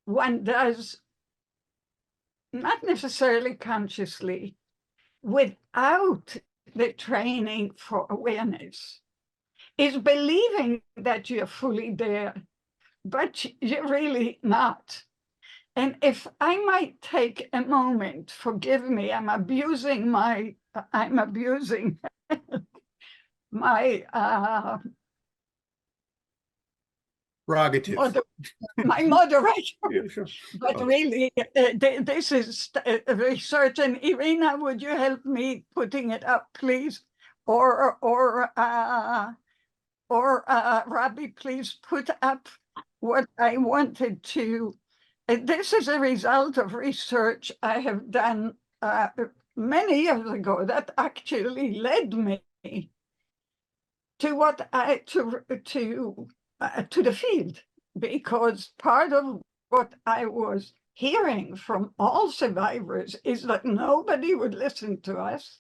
one does, not necessarily consciously, without the training for awareness, is believing that you're fully there, but you're really not. And if I might take a moment, forgive me, I'm abusing my Prerogative. my moderator. Yeah, sure. But really, this is research. And Irina, would you help me putting it up, please? Or Robbie, please put up what I wanted to. This is a result of research I have done many years ago that actually led me to what I to the field, because part of what I was hearing from all survivors is that nobody would listen to us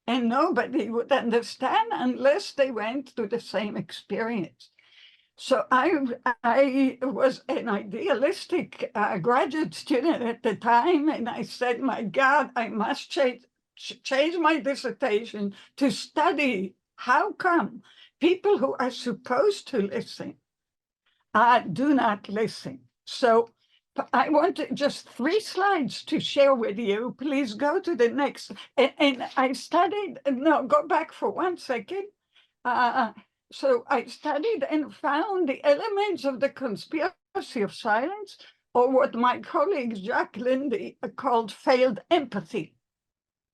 and nobody would understand unless they went through the same experience. So I was an idealistic graduate student at the time, and I said, my God, I must change my dissertation to study how come people who are supposed to listen do not listen. So I want just 3 slides to share with you. Please go to the next. And I studied, no, go back for 1 second. So I studied and found the elements of the conspiracy of silence, or what my colleague Jack Lindy called failed empathy.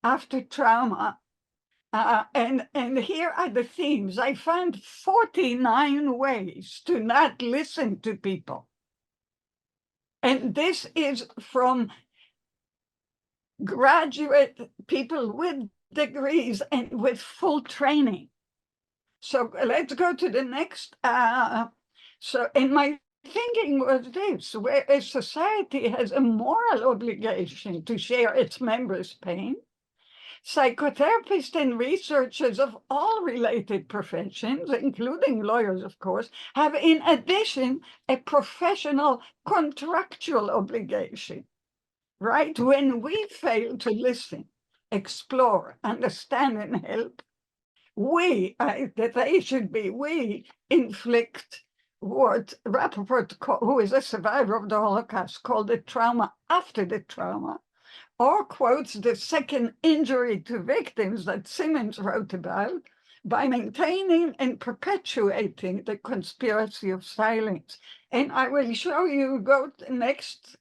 after trauma. And here are the themes. I found 49 ways to not listen to people. And this is from graduate people with degrees and with full training. So let's go to the next. And my thinking was this, where a society has a moral obligation to share its members' pain, psychotherapists and researchers of all related professions, including lawyers, of course, have in addition a professional contractual obligation, right? When we fail to listen, explore, understand, and help, we inflict what Reparative, who is a survivor of the Holocaust, called the trauma after the trauma, or quotes the second injury to victims that Simmons wrote about, by maintaining and perpetuating the conspiracy of silence. And I will show you, go to next,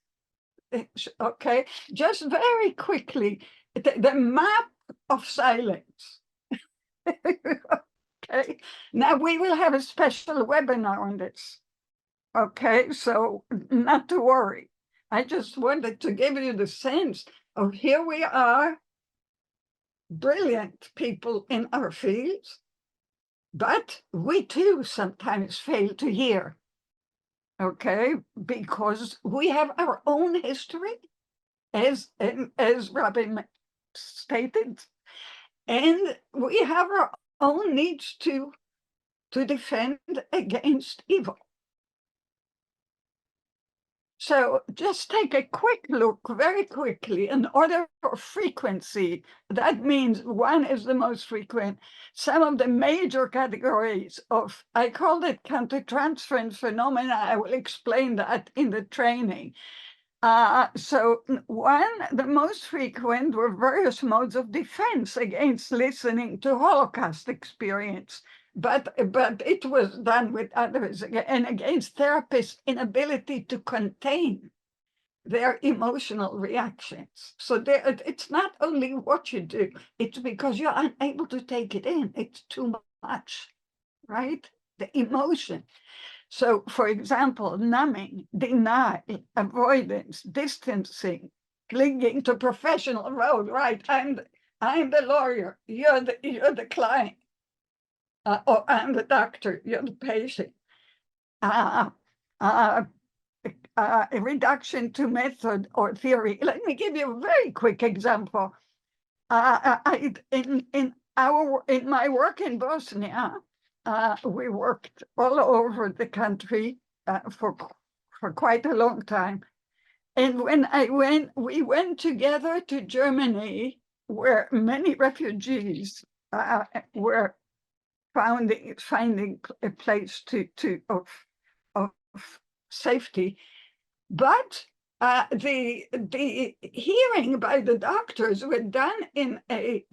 okay, just very quickly, the map of silence. Okay, now we will have a special webinar on this. Okay, so not to worry. I just wanted to give you the sense of here we are, brilliant people in our fields, but we too sometimes fail to hear. Okay, because we have our own history, as Robin stated, and we have our own needs to defend against evil. So just take a quick look very quickly in order of frequency. That means one is the most frequent. Some of the major categories of, I called it countertransference phenomena. I will explain that in the training. So one, the most frequent were various modes of defense against listening to Holocaust experience. But it was done with others and against therapists' inability to contain their emotional reactions. So it's not only what you do, it's because you're unable to take it in. It's too much, right? The emotion. So, for example, numbing, denial, avoidance, distancing, clinging to professional role, right? I'm the lawyer, you're the client. Or I'm the doctor, you're the patient. A reduction to method or theory. Let me give you a very quick example. In my work in Bosnia, we worked all over the country for quite a long time. And when we went together to Germany, where many refugees were finding a place of safety, but the hearing by the doctors were done in a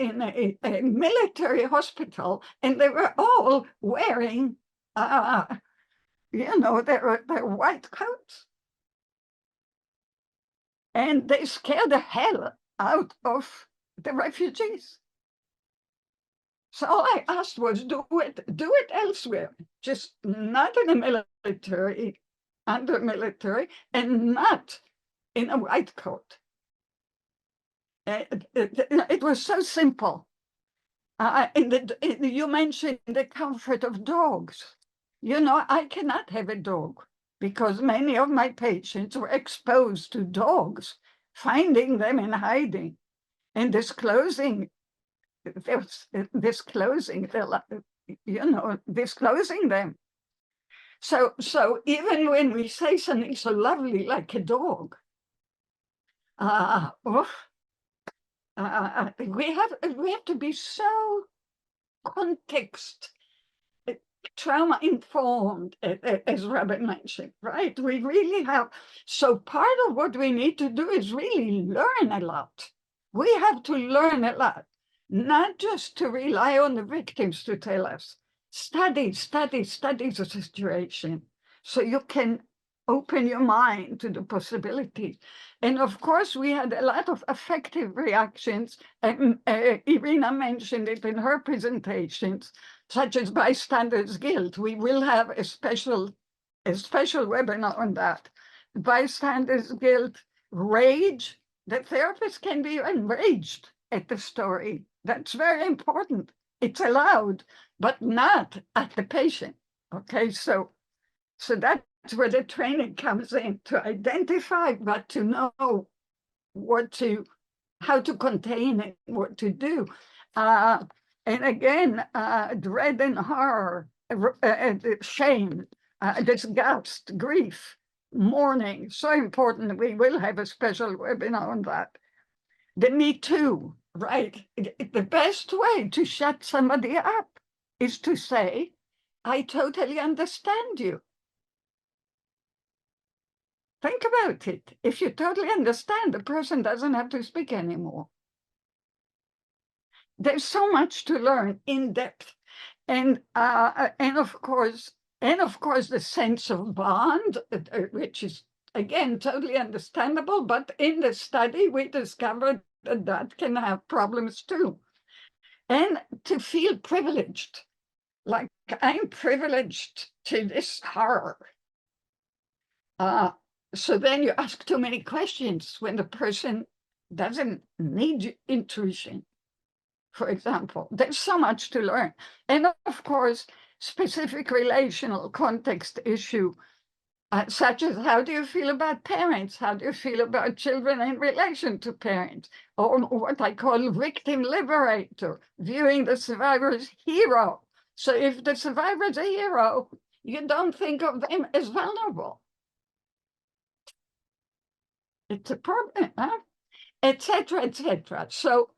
military hospital, and they were all wearing their white coats, and they scared the hell out of the refugees. So all I asked was, do it elsewhere, just not in the military, under military, and not in a white coat. It was so simple. You mentioned the comfort of dogs. I cannot have a dog because many of my patients were exposed to dogs, finding them in hiding and disclosing them. So even when we say something so lovely like a dog, we have to be so context trauma informed, as Robin mentioned, right? We really have. So part of what we need to do is really learn a lot. We have to learn a lot, not just to rely on the victims to tell us. Study the situation so you can open your mind to the possibilities. And of course, we had a lot of affective reactions. Irina mentioned it in her presentations, such as bystander's guilt. We will have a special webinar on that. Bystander's guilt, rage. The therapist can be enraged at the story. That's very important. It's allowed, but not at the patient. Okay, so that's where the training comes in, to identify, but to know how to contain it, what to do. And again, dread and horror, shame, disgust, grief, mourning, so important. We will have a special webinar on that. The Me Too, right? The best way to shut somebody up is to say, I totally understand you. Think about it. If you totally understand, the person doesn't have to speak anymore. There's so much to learn in depth. And of course, the sense of bond, which is, again, totally understandable. But in the study, we discovered that can have problems too. And to feel privileged, like I'm privileged to this horror. So then you ask too many questions when the person doesn't need intuition, for example. There's so much to learn. And of course, specific relational context issue, such as how do you feel about parents? How do you feel about children in relation to parents? Or what I call victim liberator, viewing the survivor as hero. So if the survivor is a hero, you don't think of them as vulnerable. It's a problem, etc., etc. So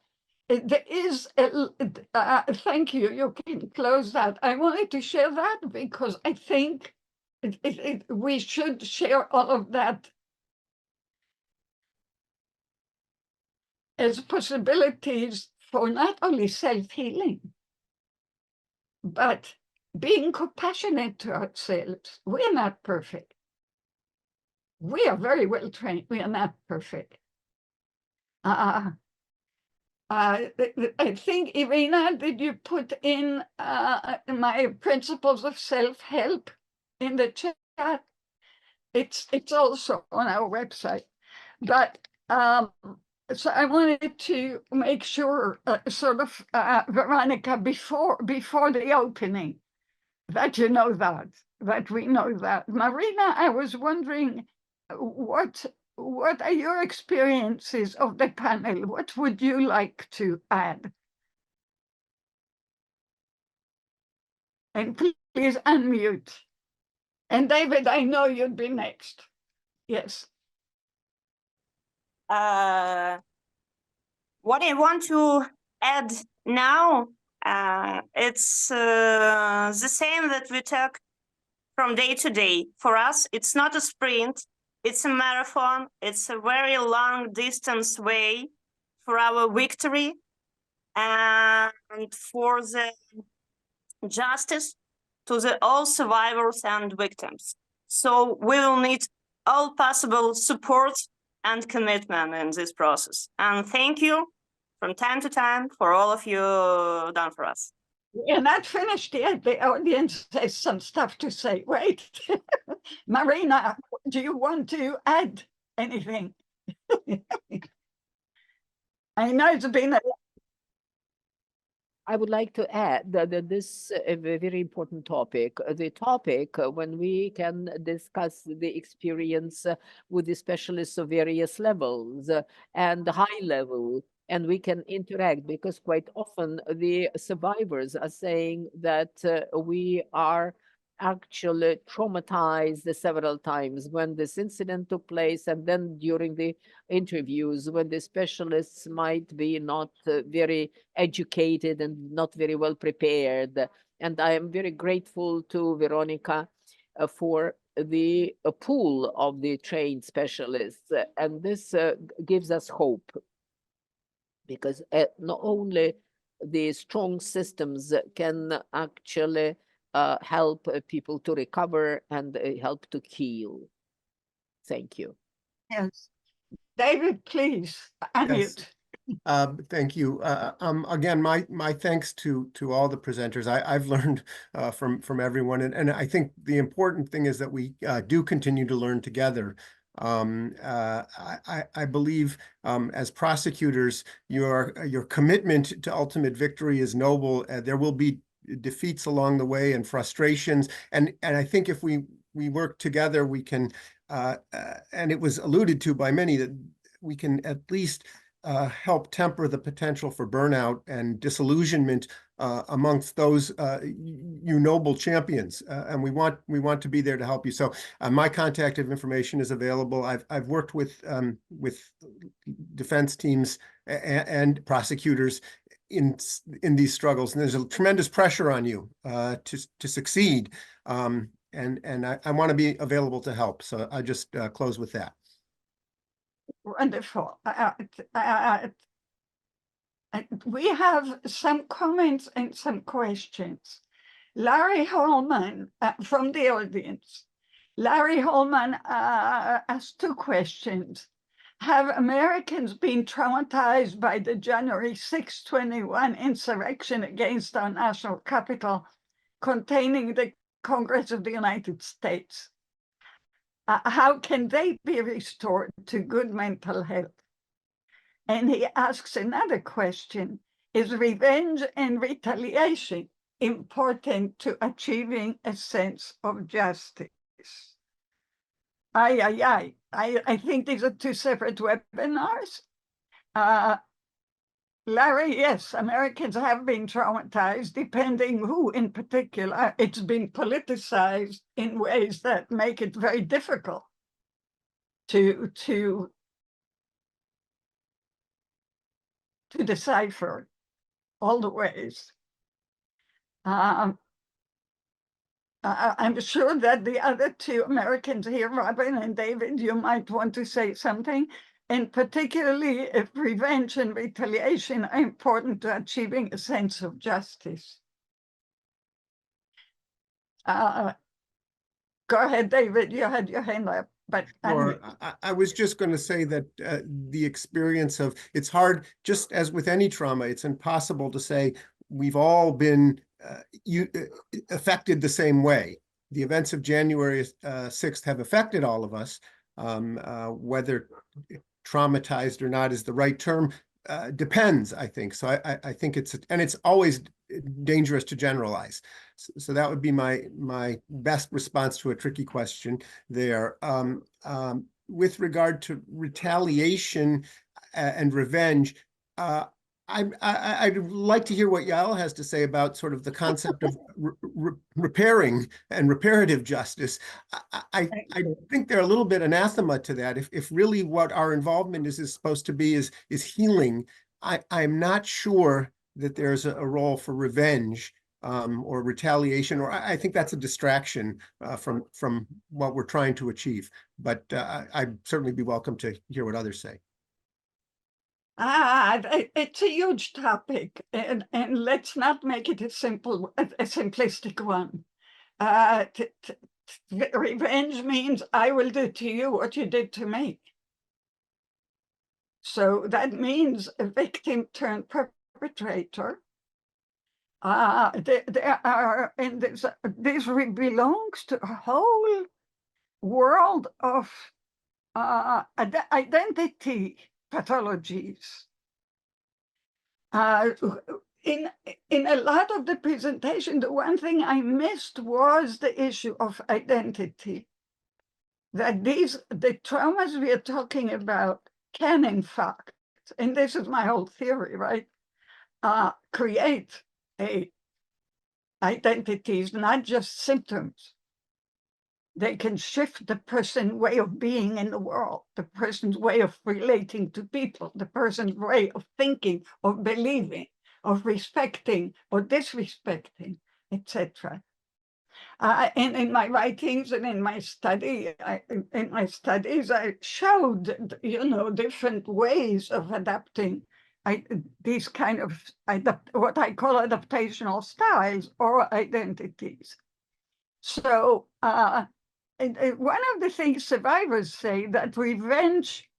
there is, thank you, you can close that. I wanted to share that because I think we should share all of that as possibilities for not only self-healing, but being compassionate to ourselves. We're not perfect. We are very well trained. We are not perfect. I think, Irina, did you put in my principles of self-help in the chat? It's also on our website. But so I wanted to make sure, Veronica, before the opening, that you know that we know that. Marina, I was wondering what are your experiences of the panel? What would you like to add? And please unmute. And David, I know you'd be next. Yes. What I want to add now, it's the same that we talk from day to day. For us, it's not a sprint, it's a marathon. It's a very long distance way for our victory and for the justice to all survivors and victims. So we will need all possible support and commitment in this process. And thank you from time to time for all of you done for us. We're not finished yet. The audience has some stuff to say. Wait. Marina, do you want to add anything? I know it's been a I would like to add that this is a very important topic. The topic, when we can discuss the experience with the specialists of various levels and high level, and we can interact, because quite often the survivors are saying that we are actually traumatized several times when this incident took place, and then during the interviews when the specialists might be not very educated and not very well prepared. And I am very grateful to Veronica for the pool of the trained specialists. And this gives us hope, because not only the strong systems can actually help people to recover and help to heal. Thank you. yes. David, please, unmute. Thank you. Again, my thanks to all the presenters. I've learned from everyone, and I think the important thing is that we do continue to learn together. I believe as prosecutors, your commitment to ultimate victory is noble. There will be defeats along the way and frustrations, and I think if we work together, we can. And it was alluded to by many that we can at least help temper the potential for burnout and disillusionment amongst those you noble champions, and we want to be there to help you. So my contact information is available. I've worked with defense teams and prosecutors in these struggles, and there's a tremendous pressure on you to succeed. And I want to be available to help. So I just close with that. Wonderful. We have some comments and some questions. Larry Holman from the audience. Larry Holman asked two questions. Have Americans been traumatized by the January 6, 21 insurrection against our national capital containing the Congress of the United States? How can they be restored to good mental health? And he asks another question, is revenge and retaliation important to achieving a sense of justice? I think these are two separate webinars. Larry, yes, Americans have been traumatized, depending who in particular. It's been politicized in ways that make it very difficult to decipher all the ways. I'm sure that the other two Americans here, Robin and David, you might want to say something, and particularly if revenge and retaliation are important to achieving a sense of justice. Go ahead, David, you had your hand up. But Sure. I was just going to say that the experience of, it's hard, just as with any trauma, it's impossible to say we've all been affected the same way. The events of January 6th have affected all of us. Whether traumatized or not is the right term, depends, I think. So I think it's always dangerous to generalize. So that would be my best response to a tricky question there. With regard to retaliation and revenge, I'd like to hear what Yael has to say about sort of the concept of repairing and reparative justice. I think they're a little bit anathema to that. If really what our involvement is supposed to be is healing, I'm not sure that there's a role for revenge or retaliation, or I think that's a distraction from what we're trying to achieve. But I'd certainly be welcome to hear what others say. It's a huge topic, and let's not make it a simplistic one. Revenge means I will do to you what you did to me. So that means a victim turned perpetrator. There are, and this belongs to a whole world of identity pathologies. In a lot of the presentation, the one thing I missed was the issue of identity. That the traumas we are talking about can, in fact, and this is my whole theory, right, create identities, not just symptoms. They can shift the person's way of being in the world, the person's way of relating to people, the person's way of thinking, of believing, of respecting or disrespecting, etc. And in my writings and in my studies, I showed, different ways of adapting these kind of what I call adaptational styles or identities. So one of the things survivors say that revenge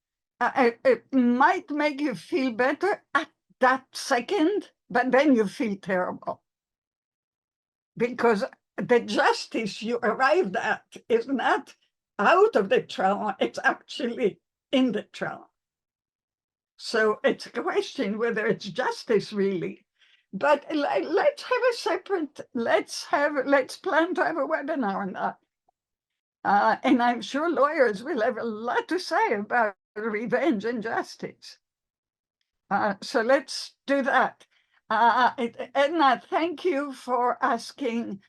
it might make you feel better at that second, but then you feel terrible. Because the justice you arrived at is not out of the trauma, it's actually in the trauma. So it's a question whether it's justice really. But let's have a separate, let's plan to have a webinar on that. And I'm sure lawyers will have a lot to say about revenge and justice. So let's do that. Edna, thank you for asking,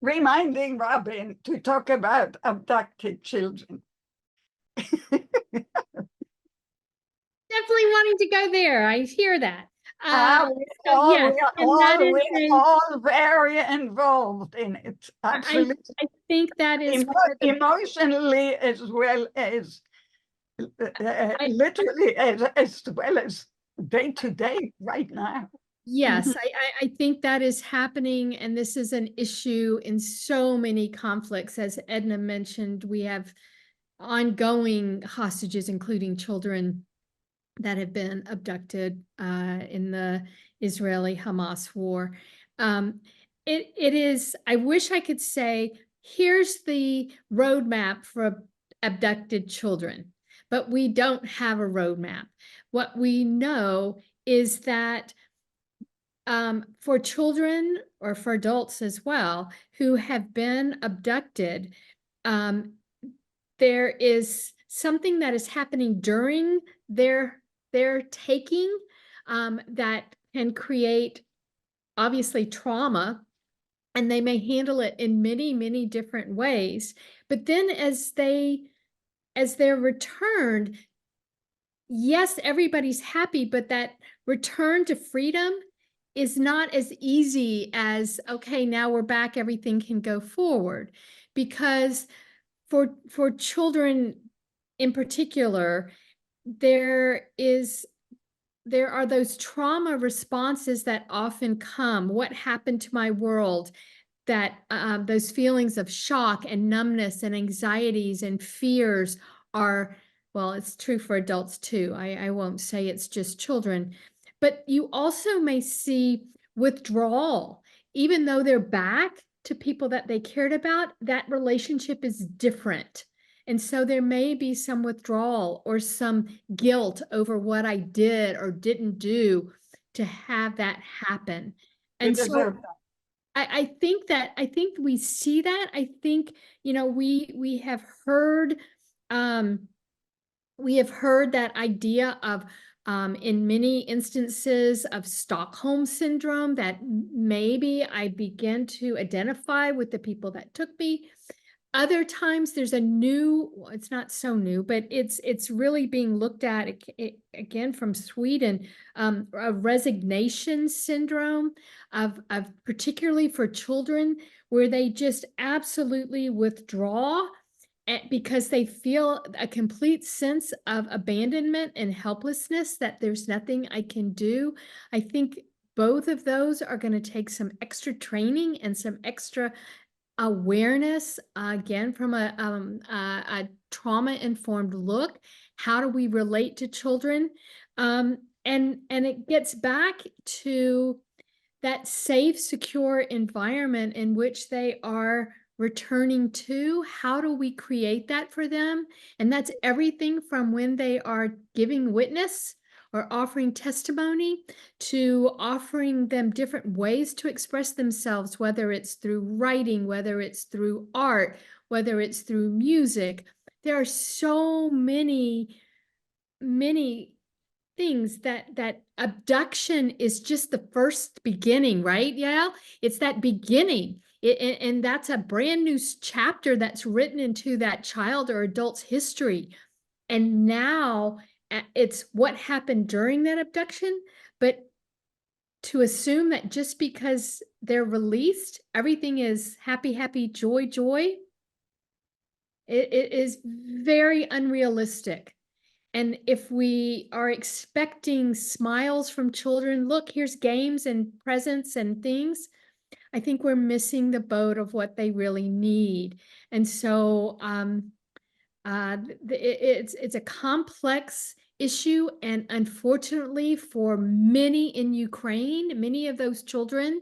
reminding Robin to talk about abducted children. Definitely wanting to go there. I hear that. We're all very involved in it. Absolutely. I think that is emotionally as well as literally as well as day to day right now. Yes, I think that is happening, and this is an issue in so many conflicts. As Edna mentioned, we have ongoing hostages, including children that have been abducted in the Israeli-Hamas war. It is, I wish I could say, here's the roadmap for abducted children, but we don't have a roadmap. What we know is that for children or for adults as well who have been abducted, there is something that is happening during their taking that can create obviously trauma, and they may handle it in many different ways. But then as they're returned, yes, everybody's happy, but that return to freedom is not as easy as, okay, now we're back, everything can go forward. Because for children in particular, there are those trauma responses that often come. What happened to my world? That those feelings of shock and numbness and anxieties and fears are, well, it's true for adults too. I won't say it's just children, but you also may see withdrawal. Even though they're back to people that they cared about, that relationship is different. And so there may be some withdrawal or some guilt over what I did or didn't do to have that happen. And so I think we see that. I think, we have heard that idea of in many instances of Stockholm syndrome, that maybe I begin to identify with the people that took me. Other times there's a new, well, it's not so new, but it's really being looked at again from Sweden, a resignation syndrome of particularly for children, where they just absolutely withdraw because they feel a complete sense of abandonment and helplessness, that there's nothing I can do. I think both of those are going to take some extra training and some extra awareness, again, from a trauma-informed look. How do we relate to children? And it gets back to that safe, secure environment in which they are returning to. How do we create that for them? And that's everything from when they are giving witness or offering testimony to offering them different ways to express themselves, whether it's through writing, whether it's through art, whether it's through music. There are so many things that abduction is just the first beginning, right? Yeah, it's that beginning. And that's a brand new chapter that's written into that child or adult's history. And now it's what happened during that abduction. But to assume that just because they're released, everything is happy, joy, it is very unrealistic. And if we are expecting smiles from children, look, here's games and presents and things, I think we're missing the boat of what they really need. And so It's a complex issue, and unfortunately for many in Ukraine, many of those children,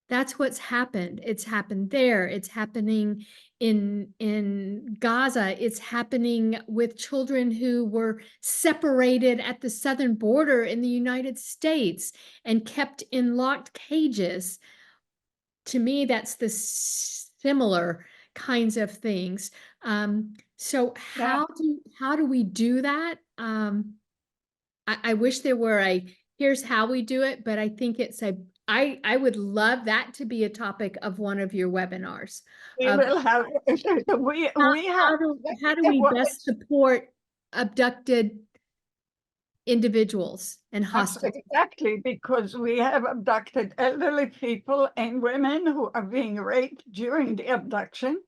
that's what's happened. It's happened there. It's happening in Gaza. It's happening with children who were separated at the southern border in the United States and kept in locked cages. To me, that's the similar kinds of things. So how do we do that? I wish there were a here's how we do it, but I think it's I would love that to be a topic of one of your webinars. We will have we have How do we best support abducted individuals and hostages? Exactly, because we have abducted elderly people and women who are being raped during the abduction,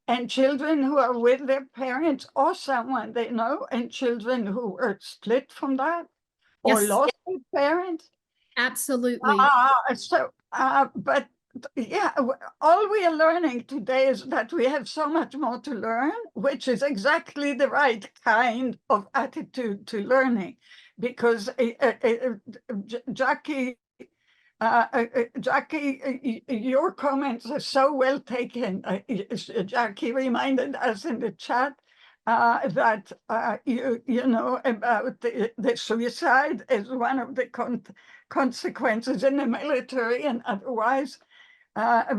and children who are with their parents or someone they know, and children who were split from that or Yes. lost their parents. Absolutely. But yeah, all we are learning today is that we have so much more to learn, which is exactly the right kind of attitude to learning, because Jackie, your comments are so well taken. Jackie reminded us in the chat that you know about the suicide as one of the consequences in the military and otherwise.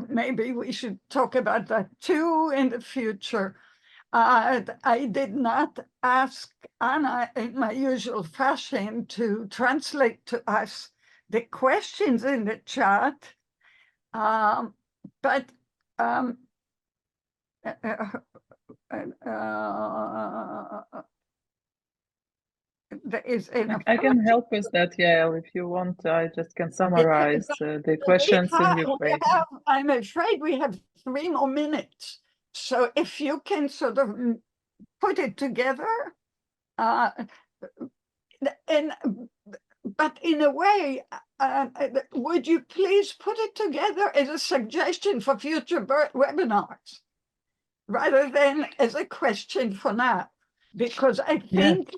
Maybe we should talk about that too in the future. I did not ask Anna in my usual fashion to translate to us the questions in the chat, but there is I can help with that, Yael, if you want. I just can summarize the questions in Ukraine. I'm afraid we have 3 more minutes. So if you can sort of put it together, but in a way, would you please put it together as a suggestion for future webinars, rather than as a question for now? Because I think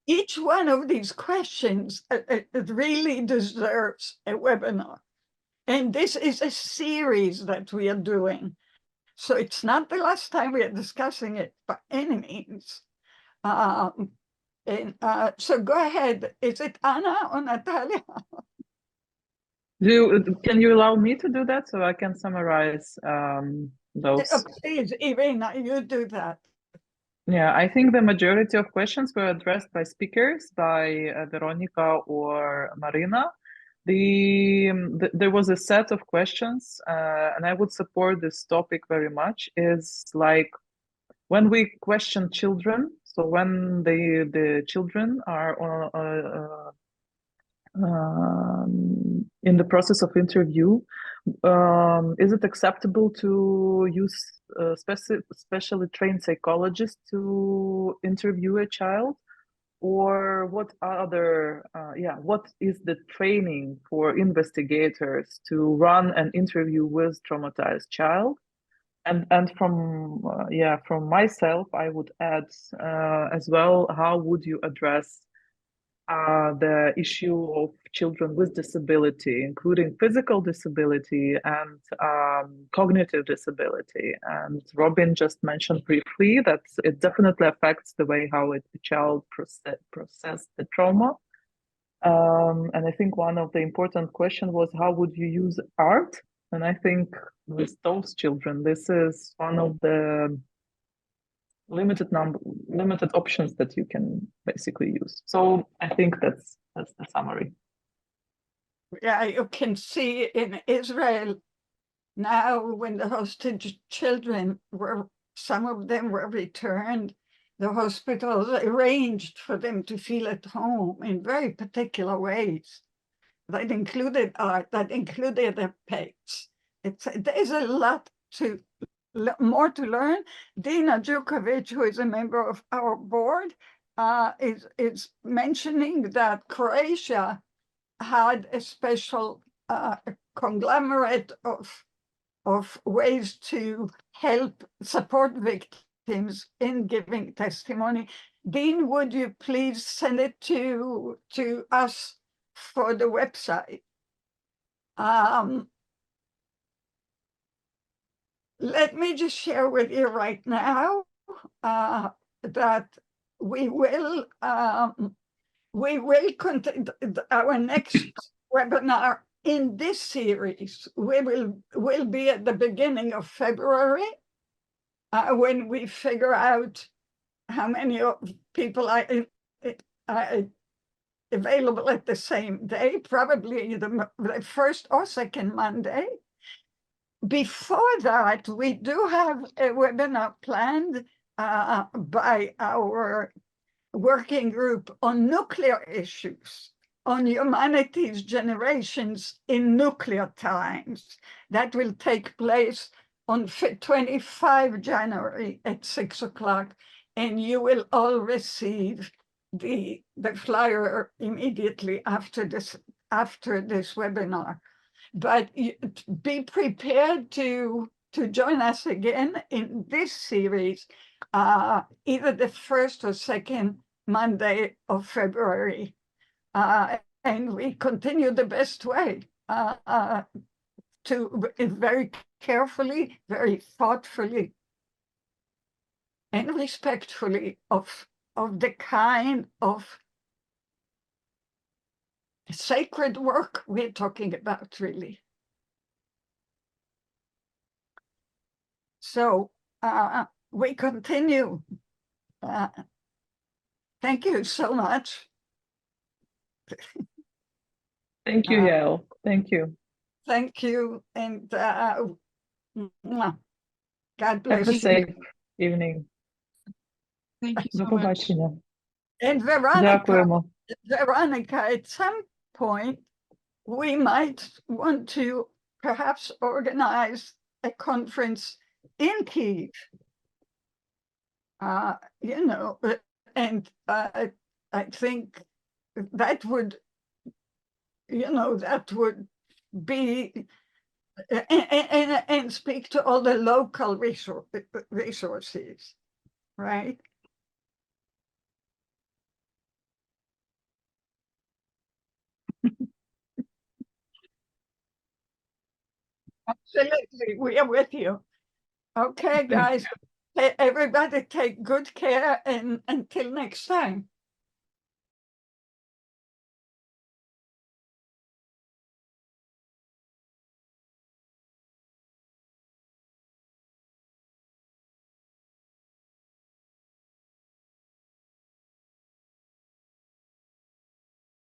each one of these questions it really deserves a webinar. And this is a series that we are doing. So it's not the last time we are discussing it by any means. So go ahead. Is it Anna or Natalia? Can you allow me to do that so I can summarize those? Please, Irina, you do that. Yeah, I think the majority of questions were addressed by speakers, by Veronica or Marina. There was a set of questions, and I would support this topic very much, is like when we question children, so when the children are in the process of interview, is it acceptable to use specially trained psychologists to interview a child? Or what other, what is the training for investigators to run an interview with traumatized child? And from myself, I would add as well, how would you address the issue of children with disability, including physical disability and cognitive disability? And Robin just mentioned briefly that it definitely affects the way how the child process the trauma. And I think one of the important questions was, how would you use art? And I think with those children, this is one of the limited options that you can basically use. So I think that's the summary. Yeah, you can see in Israel now, when the hostage children some of them were returned, the hospitals arranged for them to feel at home in very particular ways that included art, that included their pets. There's a lot more to learn. Dina Djukovic, who is a member of our board, is mentioning that Croatia had a special conglomerate of ways to help support victims victims in giving testimony. Dean, would you please send it to us for the website? Let me just share with you right now that we will continue our next webinar in this series. Will be at the beginning of February when we figure out how many people are available at the same day, probably the first or second Monday. Before that, we do have a webinar planned by our working group on nuclear issues, on humanity's generations in nuclear times. That will take place on 25 January at 6 o'clock, and you will all receive the flyer immediately after this webinar. But be prepared to join us again in this series, either the first or second Monday of February. And we continue the best way to very carefully, very thoughtfully, and respectfully of the kind of sacred work we're talking about, really. So we continue. Thank you so much. Thank you, Yael. Thank you. Thank you, and God Have bless a you. safe evening. Thank you До so much. побачення. And Veronica, Дякуємо. at some point, we might want to perhaps organize a conference in Kyiv. You know, and I think that would, that would be, and speak to all the local resources, right? Absolutely, we are with you. Okay, guys, everybody take good care, and until next time.